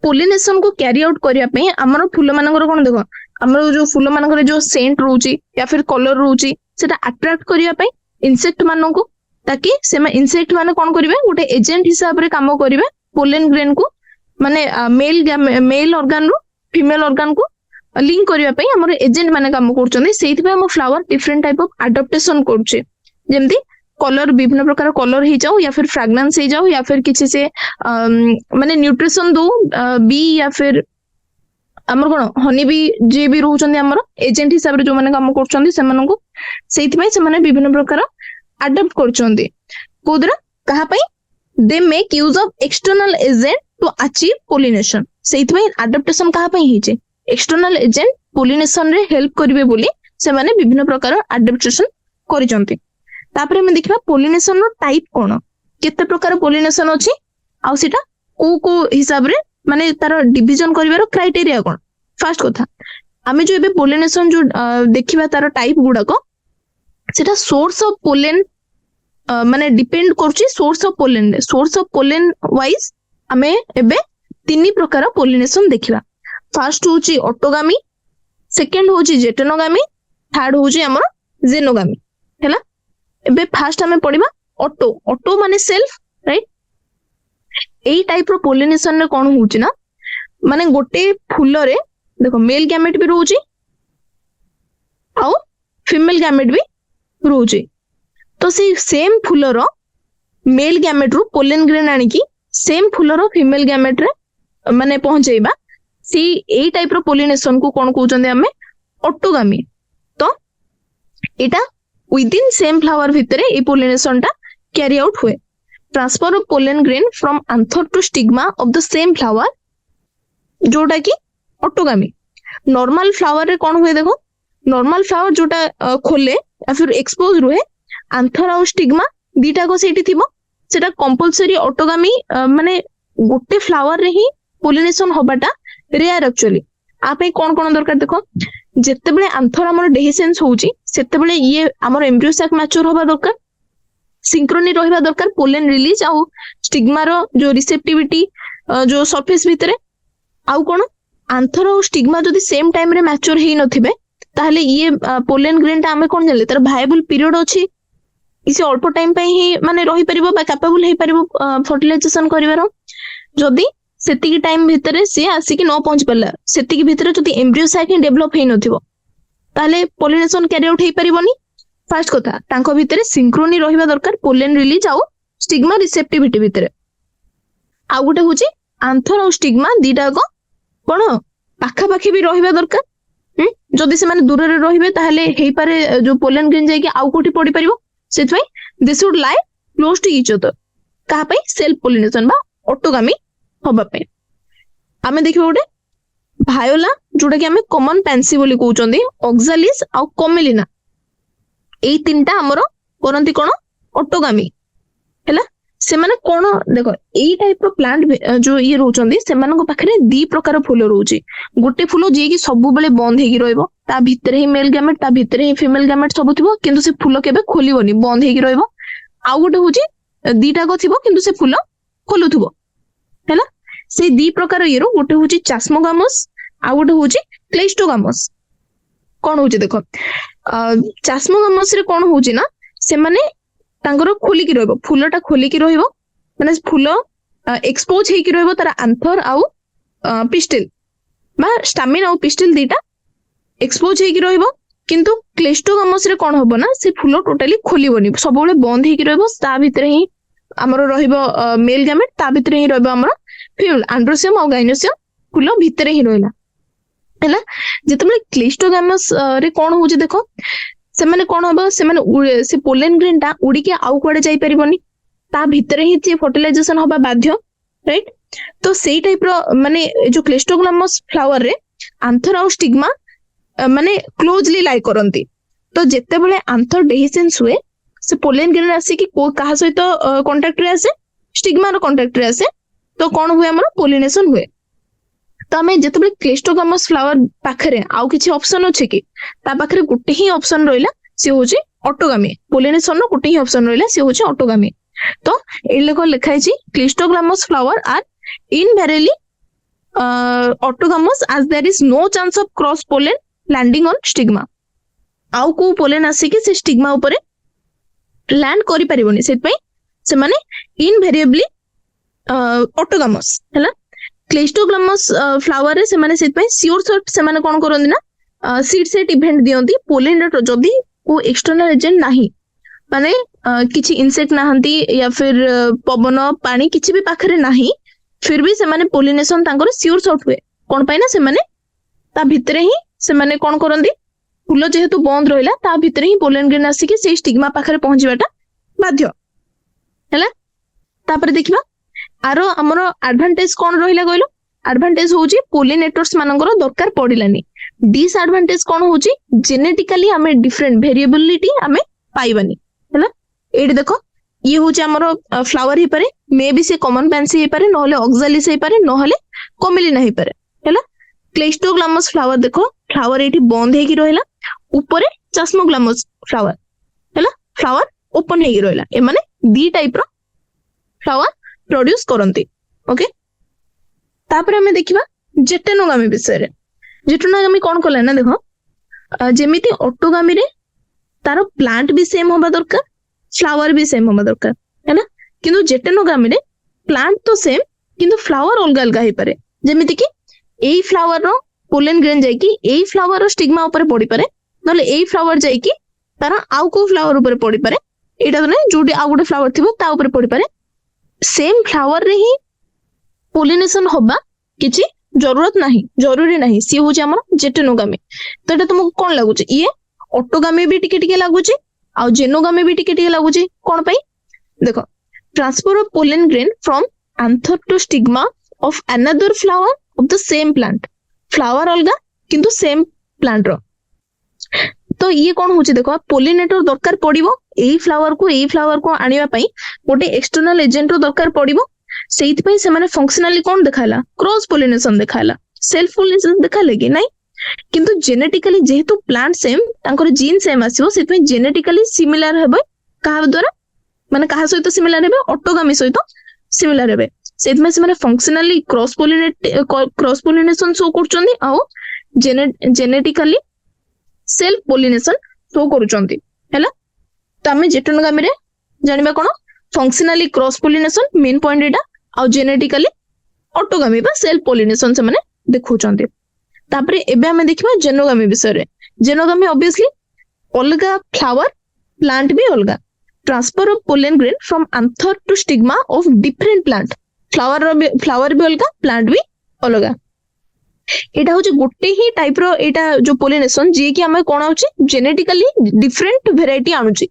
पोलिनेशन को कैरी आउट करिया पे हमर फूल मानकर कोन देखो हमर जो फूल मानकर जो सेंट रहउची या फिर कलर रहउची सेटा अट्रैक्ट करिया पे इंसेक्ट मानन को ताकि से इंसेक्ट माने कोन करिवे गोटे एजेंट हिसाब रे काम करिवे पोलेन ग्रेन को माने मेल ऑर्गन रो फीमेल ऑर्गन को लिंक करिया पे हमर एजेंट माने काम करचोंदी सेहित पे हम flower different type of adaptation करछे जेमती कलर विभिन्न प्रकार कलर ही जाओ या फिर फ्रेग्रेंस ही जाओ या फिर किसी से माने न्यूट्रिशन दो बी या फिर हमर कोन हनी बी जे भी रहउचंदी हमर एजेंट हिसाब रे जो माने काम करचंदी सेमन को सेहित पे से माने विभिन्न प्रकार अडॉप्ट करचंदी कोदरा कहा पई they make use of external agent to achieve pollination सेहित पे अडॉप्टेशन कहा पई हिचे एक्सटर्नल एजेंट पोलिनेशन रे हेल्प करिवे बोली से माने विभिन्न प्रकार अडॉप्टेशन करिचंती तापरे हम देखिबा पोलिनेशन रो टाइप कोन केते प्रकार पोलिनेशन अछि आ सेटा को हिसाब रे माने तार डिवीजन करिवार क्राइटेरिया कोन फर्स्ट कथा आमे जो एबे पोलिनेशन जो देखिबा तार टाइप गुडा को सेटा सोर्स ऑफ पोलेन माने डिपेंड करछि सोर्स ऑफ पोलेन वाइज आमे एबे तीन प्रकार पोलिनेशन देखिबा फर्स्ट होची ऑटोगामी सेकंड होची जेटोनोगामी थर्ड होची हमर जेनोगामी हैला एबे फास्ट हमें पढ़िबा ऑटो ऑटो माने सेल्फ राइट एई टाइप रो पोलिनेशन रे कोन होउची ना माने गोटे फूल रे देखो मेल गैमेट भी रहउची आउ फीमेल गैमेट भी रहउची तो से सेम फूल रो मेल गैमेट रू पोलन ग्रेन आनी की सेम फूल रो फीमेल गैमेट रे माने पहुंचेबा सी एई टाइप रो पोलिनेशन को कोन कहउचंदे हमें ऑटोगामी तो एटा विदिन सेम फ्लावर भितरे ए पोलिनेशन टा कैरी आउट हुए transfer of pollen grain from anther to stigma of the same flower जोटा की ऑटोगामी नॉर्मल फ्लावर रे कोन हुए देखो नॉर्मल फ्लावर जोटा खोले या फिर एक्सपोज रुहे एंथर और स्टिग्मा दीटा को सेठी थिबो सेटा कंपलसरी ऑटोगामी माने गोटे फ्लावर रे ही पोलिनेशन होबाटा रेयर एक्चुअली आपे कोन कोन दरकार देखो जेते बेले एंथर हमर डेहिसेंस होउची सेते बेले ये हमर एम्ब्रियो सैक मैच्योर होबा दरकार सिंक्रोनी रहिबा दरकार पोलन रिलीज आउ स्टिग्मा रो जो रिसेप्टिविटी जो सरफेस भितरे आउ कोन एंथर और स्टिग्मा जदी सेम टाइम रे मैच्योर हेई नथिबे ताहले ये पोलन ग्रेन टा हमें कोन जानले तार वायबल पीरियड अछि इसे अल्प टाइम पे ही माने रही परिबो बा कैपेबल हे परिबो फर्टिलाइजेशन करिवारो जदी सेतिकी टाइम भितरे से आसी कि न पहुंच परला सेतिकी भितरे जदी एम्ब्रियो सैक ही डेवलप हे नथिबो ताहले पोलिनेशन कैरी आउट हे परिबोनी फर्स्ट कथा तांको भितरे सिंक्रोनी रहिबा दरकार पोलन रिलीज आउ स्टिग्मा रिसेप्टिविटी भितरे आ गोटे होची एंथर और स्टिग्मा दीटा को कोन पाखा पाखी भी रहिबा दरकार जदी से माने दूर रे रहिबे ताहले हेई पारे जो पोलन ग्रेन जाय कि आउ कोठी पड़ी परिबो सेतवै this would lie close to each other कहा पे सेल्फ पोलिनेशन बा ऑटोगामी होबा पे आमे देखिबो गोटे भायोला जोटा कि आमे कॉमन पेंसी बोली कहउचंदी ऑक्सालिस आ कमेलिना एई तीनटा हमरो करंती कोन ऑटोगामी हैला से माने कोन देखो एई टाइप रो प्लांट जो ये रहउचंदी से मानको पाखरे दी प्रकार फूल रहउची गोटे फूल जे कि सब बेले बंद हेगी रहइबो ता भितरे ही मेल गैमेट ता भितरे ही फीमेल गैमेट सब थिबो किंतु से फूल केबे खोलिबोनी बंद हेगी रहइबो आ गोटे होची दीटा को थिबो किंतु से फूल खोलुथिबो हैला से दी प्रकार ये रो गोटे होची चास्मोगामस आ गोटे होची क्लेस्टोगामस कोन होची देखो चास्मोगामस रे कोन होची ना से माने तांगर खोली की रहइबो फूलटा खोली की रहइबो माने फूल एक्सपोज हे की रहइबो तार एंथर आउ पिस्टिल बा स्टामिन आउ पिस्टिल दीटा एक्सपोज हे की रहइबो किंतु क्लेस्टोगामस रे कोन होबो ना से फूल टोटली खोलिबोनी सब बेले बंद हे की रहइबो ता भितरे ही हमरो रहइबो मेल गैमेट ता भितरे ही रहइबो हमरो फीमेल एंड्रोसियम और गाइनोसियम फूल भितरे ही रहइला हैला जेतबेले क्लेस्टोगामस रे कोन होची देखो से माने कोन होबो से माने से पोलन ग्रेन टा उडी के आउ कोडे जाई परिबोनी ता भितरे ही जे फर्टिलाइजेशन होबा बाध्य राइट तो सेई टाइप रो माने जो क्लेस्टोगामस फ्लावर रे एंथर और स्टिग्मा माने क्लोजली लाई करंती तो जेते बेले एंथर डेहिसेंस हुए से पोलन ग्रेन आसी कि को कहा सहित कांटेक्ट रे आसे स्टिग्मा रो कांटेक्ट रे आसे तो कोन हुए हमर पोलिनेशन हुए तो हमें जेते बेले क्लेस्टोगामस फ्लावर पाखरे आउ किछि ऑप्शन अछि कि ता पाखरे गुटे ही ऑप्शन रहिला से होची ऑटोगामी पोलिनेशन रो गुटे ही ऑप्शन रहिला से होची ऑटोगामी तो ए लेखो लिखाई छी cleistogamous flower are invariably autogamous as there is no chance of cross pollen landing on stigma आउ को पोलन आसी कि से स्टिग्मा ऊपर लैंड करि परिबोनी सेत पई से माने इनवेरियबली ऑटोगामस हैला क्लेस्टोगामस फ्लावर रे से माने सेत पई सियोर शॉट से माने कोन करंदी ना सीड सेट इवेंट दियंती पोलन जदी को एक्सटर्नल एजेंट नाही माने किछि इंसेक्ट नाहंती या फिर पवन पानी किछि भी पाखरे नाही फिर भी से माने पोलिनेशन तांकर सियोर शॉट हुए कोन पई ना से माने ता भितरे ही से माने कोन करंदी फूल जेहेतु बंद रहिला ता भितरे ही पोलन ग्रेन आसी के से स्टिग्मा पाखरे पहुंचीबाटा बाध्य हैला तापर देखिबा आरो हमरो एडवांटेज कोन रहिला गइलो एडवांटेज होची पोलिनेटर्स मानकर दरकार पडिलानी डिसएडवांटेज कोन होची जेनेटिकली हमें डिफरेंट वेरिएबिलिटी हमें पाइबानी हैला एडी देखो ये होची हमरो फ्लावर ही पारे मे बी से कॉमन पेंसी ही पारे नहले ऑक्सालिस ही पारे नहले कमेलिना ही पारे हैला क्लेस्टोग्लामस फ्लावर देखो फ्लावर एठी बंद हेकी रहिला ऊपरे चास्मोग्लामस फ्लावर हैला फ्लावर ओपन हेकी रहिला ए माने दी टाइप रो फ्लावर प्रोड्यूस करंती ओके तापर हमें देखिबा जेटेनोगामी विषय रे जेटेनोगामी कोन करला ना देखो जेमिति ऑटोगामी रे तारो प्लांट भी सेम होबा दरकार फ्लावर भी सेम होगा दरकार है ना किंतु जेटेनोगामी रे प्लांट तो सेम किंतु फ्लावर अलग अलग हो पारे जेमिति कि एई फ्लावर रो पोलन ग्रेन जाई कि एई फ्लावर रो स्टिग्मा ऊपर पड़ी पारे नले एई फ्लावर जाई कि तार आउ को फ्लावर ऊपर पड़ी पारे एटा तो नहीं जोटी आउ गोटे फ्लावर थिबो ता ऊपर पड़ी पारे सेम फ्लावर रे ही पोलिनेशन होबा किछि जरूरत नहीं जरूरी नहीं सी होचे हमर जेटेनोगामी तो एटा तुमको कोन लागुचे ये ऑटोगामी भी टिके टिके लागुचे आ जेनोगामी भी टिके टिके लागुचे कोन पई देखो transfer of pollen grain from anther to stigma of another flower of the same plant flower अलगा किंतु सेम प्लांट रो तो ये कौन होची देखो पोलिनेटर दरकार पड़िबो एई फ्लावर को आनिबा पई गोटे एक्सटर्नल एजेंट रो दरकार पड़िबो सेइथ पई से माने फंक्शनली कौन देखाला क्रॉस पोलिनेशन देखाला सेल्फ पोलिनेशन देखाले कि नहीं किंतु जेनेटिकली जेहेतु प्लांट सेम तांकर जीन सेम आसीबो सेत पई जेनेटिकली सिमिलर हेबे काहा द्वारा माने काहा सहित सिमिलर हेबे ऑटोगामी सहित सिमिलर हेबे सेत में से माने फंक्शनली क्रॉस पोलिनेशन शो करचोंदी आ जेनेटिकली सेल्फ पोलिनेशन शो करूचोंदी हैला तो हमें जेटेनोगामी रे जानिबा कोन functionally cross pollination main point एटा आ जेनेटिकली ऑटोगामी बा सेल्फ पोलिनेशन से माने देखौचोंदी तापरे एबे हमें देखिबा जेनोगामी विषय रे जेनोगामी ऑब्वियसली अलगा फ्लावर प्लांट भी अलगा transfer of pollen grain from anther to stigma of different plant flower भी अलगा प्लांट भी अलगा एटा होचे गोटे ही टाइप रो एटा जो पोलिनेशन जे कि हमें कोन होचे जेनेटिकली डिफरेंट वेराइटी आनुची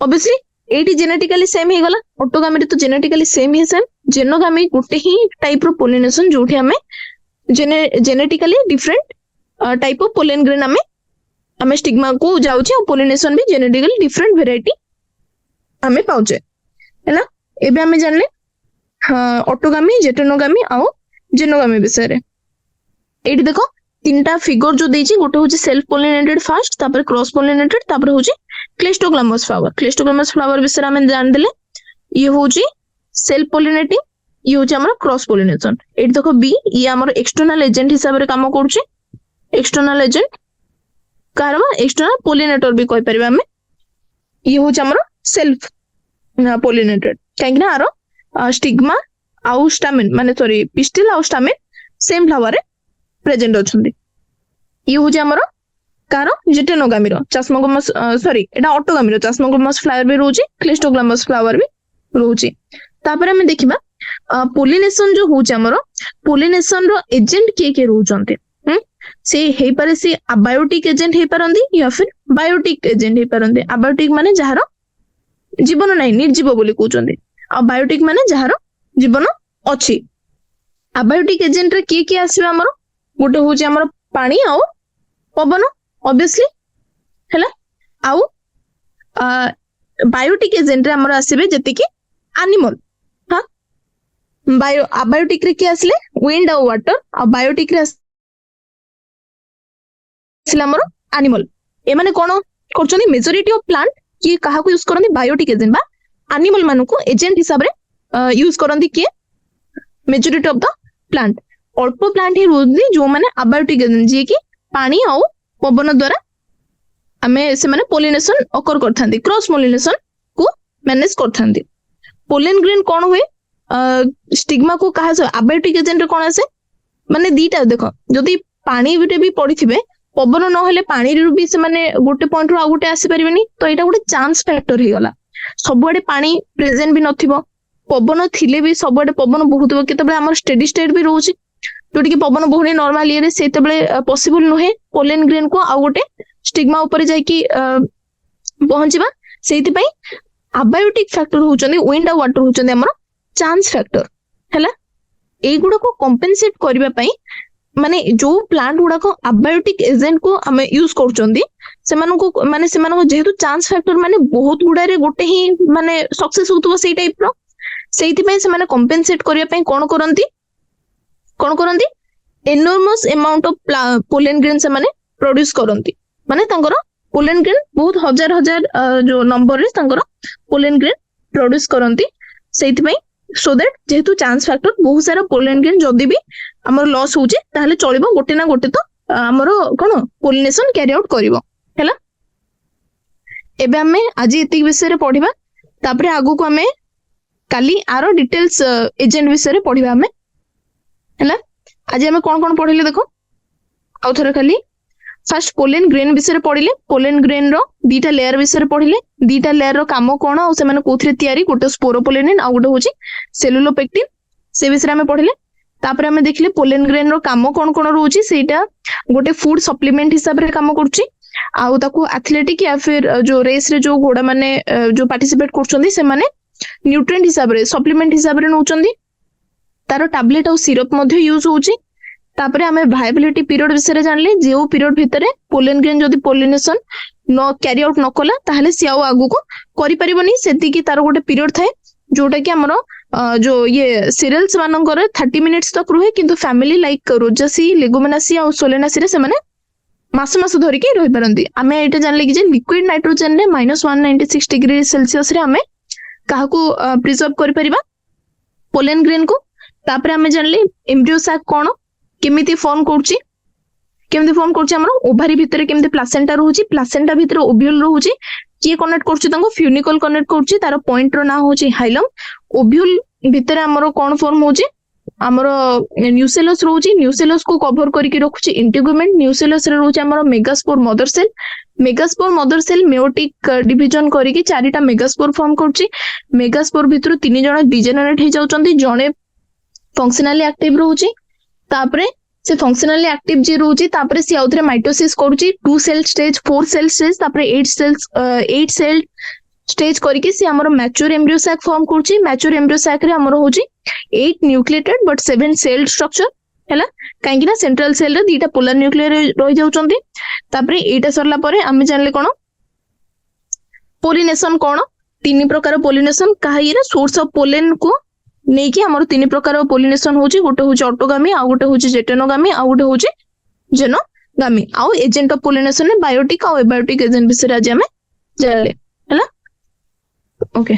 ऑब्वियसली एटी जेनेटिकली सेम हे गला ऑटोगामी तो जेनेटिकली सेम ही सेम जेनोगामी गोटे ही टाइप रो पोलिनेशन जोठी हमें genetically different type of pollen grain हमें स्टिग्मा को जाउचे और पोलिनेशन भी जेनेटिकली डिफरेंट वेराइटी हमें पाउचे है ना एबे हमें जानले ऑटोगामी जेटेनोगामी और जेनोगामी विषय रे एटी देखो तीनटा फिगर जो देछि गोटे होचे सेल्फ पोलिनेटेड फर्स्ट तापर क्रॉस पोलिनेटेड तापर होचे क्लेस्टोग्लामस फ्लावर विषय हमें जान देले ये होची सेल्फ पोलिनेटिंग ये होची हमर क्रॉस पोलिनेशन एटी देखो बी ये हमर एक्सटर्नल एजेंट हिसाब रे काम करछे एक्सटर्नल एजेंट कारवा एक्सटर्नल पोलिनेटर भी कहि परबे हमें ये होची हमर सेल्फ पोलिनेटेड काहे ना आरो स्टिग्मा आउ स्टामेन माने सॉरी पिस्टिल आउ स्टामेन सेम फ्लावर रे प्रेजेंट अछंदी ये होची हमर कारो जेटेनोगामी रो चास्मोग्लामस सॉरी एटा ऑटोगामी रो चास्मोग्लामस फ्लावर भी रहउची क्लेस्टोग्लामस फ्लावर भी रहउची तापर हम देखिबा पोलिनेशन जो होची हमर पोलिनेशन रो एजेंट के रहउचंती से हे पारे से अबायोटिक एजेंट हे पारंदी या फिर बायोटिक एजेंट हे पारंदी अबायोटिक माने जहार जीवन नाही निर्जीव बोली कहउचंदी आ बायोटिक माने जहार जीवन अछि अबायोटिक एजेंट रे के आसीबा हमर गोटे होची हमर पानी आ पवन ऑब्वियसली हैला आउ बायोटिक एजेंट रे हमर आसीबे जति कि एनिमल हां बायो अबायोटिक रे के आसले विंड और वाटर आ बायोटिक रे आसले हमर एनिमल ए माने कोन करछनी मेजॉरिटी ऑफ प्लांट कि काहा को यूज करंदी बायोटिक एजेंट बा एनिमल मानु को एजेंट हिसाब रे यूज करंदी के मेजॉरिटी ऑफ द प्लांट अल्प प्लांट ही रोदी जो माने अबायोटिक एजेंट जे कि पानी आ पवन द्वारा हमें से माने पोलिनेशन अकर करथांदी क्रॉस पोलिनेशन को मैनेज करथांदी पोलन ग्रेन कोन हुए स्टिग्मा को कहा से अबायोटिक एजेंट कोन आसे माने दीटा देखो जदी पानी बिटे भी पड़िथिबे पवन न हेले पानी रू भी से माने गोटे पॉइंट रू आ गोटे आसी परिबेनी तो एटा गोटे चांस फैक्टर हे गला सबुआडे पानी प्रेजेंट भी नथिबो पवन थिले भी सबुआडे पवन बहुत केतबे हमर स्टेडी स्टेट भी रहउची जोटी कि पवन बहुनी नॉर्मल ये सेतबे पॉसिबल नुहे पोलन ग्रेन को आ गोटे स्टिग्मा ऊपर जाई कि पहुंचबा सेति पई अबायोटिक फैक्टर होचंदी विंड आ वाटर होचंदी हमर चांस फैक्टर हैला ए गुडा को कंपेंसेट करबा पई माने जो प्लांट गुडा को अबायोटिक एजेंट को हमें यूज करचंदी सेमानको जेहेतु चांस फैक्टर माने बहुत गुडा रे गोटे ही माने सक्सेस होतबो सेई टाइप रो सेति पई से माने कंपेंसेट करबा पई कोन करंती enormous amount of pollen grain से माने प्रोड्यूस करंती माने तांकर पोलन ग्रेन बहुत हजार हजार जो नंबर रे तांकर पोलन ग्रेन प्रोड्यूस करंती सेति पई सो दैट जेहेतु चांस फैक्टर बहुत सारा पोलन ग्रेन जदी भी हमर लॉस होचे ताहले चलिबो गोटे ना गोटे तो हमर कोन पोलिनेशन कैरी आउट करिवो हैला एबे आमे आज एतिक विषय रे पढ़िबा तापरे आगु को आमे काली आरो डिटेल्स एजेंट विषय रे पढ़िबा आमे हैला। आज आमे कोन पढ़िले देखो आउ थोड़ा खाली फर्स्ट पोलेन ग्रेन विषय रे पढ़िले पोलेन ग्रेन रो दीटा लेयर विषय रे पढ़िले दीटा लेयर रो काम कोन आ से माने कोथरे तयारी गोटे स्पोरोपोलेनिन आ गोटे होची सेलुलोपेक्टिन से विषय आमे पढ़िले। तापर आमे देखिले पोलेन ग्रेन रो काम कोन रहउची सेटा गोटे फूड सप्लीमेंट हिसाब रे काम करची आउ ताको एथलेटिक या फिर जो रेस रे जो घोड़ा माने जो पार्टिसिपेट करछंदी से माने न्यूट्रिएंट हिसाब रे सप्लीमेंट हिसाब रे नउचंदी तारो टैबलेट और सिरप मध्ये यूज होची। तापरे आमे वायबिलिटी पीरियड विषय रे जानले जेओ पीरियड भितरे पोलेन ग्रेन जदी पोलिनेशन न कैरी आउट न कला ताहले से आउ आगु को करि परिबनी सेति की तारो गोटे पीरियड थाए जोटा कि हमरो जो ये सीरियल्स मानकर 30 मिनिट्स तक रुहे किंतु फैमिली लाइक रोजासी लेगुमिनासी और सोलेनासी रे से माने मास धरिकी रही पारंती। आमे एटा जानले कि जे लिक्विड नाइट्रोजन रे -196 डिग्री सेल्सियस रे आमे काहाकू प्रिजर्व करि परिबा पोलेन ग्रेन को। तापरे आमे जानले एम्ब्रियो सैक कोन केमिति फॉर्म करछि हमरो ओभारी भितरे केमिति प्लासेंटा रहउची प्लासेंटा भितरे ओव्यूल रहउची किए कनेक्ट करछि तांको फ्यूनिकल कनेक्ट करछि तार पॉइंट रो ना होची हाइलम ओव्यूल भितरे हमरो कोन फॉर्म होची हमरो न्यूसेलस रहउची न्यूसेलस को कवर करके रखुची इंटीग्यूमेंट न्यूसेलस रे रहउची हमरो megaspore mother cell meiotic division करके चारिटा मेगास्पोर फॉर्म करछि मेगास्पोर भितरो 3 जण डिजेनरेट हे जाउचंदी जणे फंक्शनली एक्टिव रहउची तापरे से फंक्शनली एक्टिव जे रहउची तापरे से आउथरे माइटोसिस करूची 2 सेल स्टेज 4 सेल स्टेज तापरे 8 सेल स्टेज करके से हमरो मैच्योर एम्ब्रियो सैक फॉर्म करची मैच्योर एम्ब्रियो सैक रे हमरो होची 8 न्यूक्लिएटेड बट 7 सेल स्ट्रक्चर हैला काहेकि ना सेंट्रल सेल रे दीटा पोलर न्यूक्लियर रहि जाउचंदी। तापरे एटा सरला परे आमे जानले कोन पोलिनेशन कोन 3 प्रकार पोलिनेशन काहे रे सोर्स ऑफ पोलेन को नहीं कि हमरो 3 प्रकार पोलिनेशन होची गोटे होची ऑटोगामी आ गोटे होची जेटेनोगामी आ गोटे होची जेनोगामी आ एजेंट ऑफ पोलिनेशन ने बायोटिक आ एबायोटिक एजेंट विषय आज हमें जानले हैला ओके।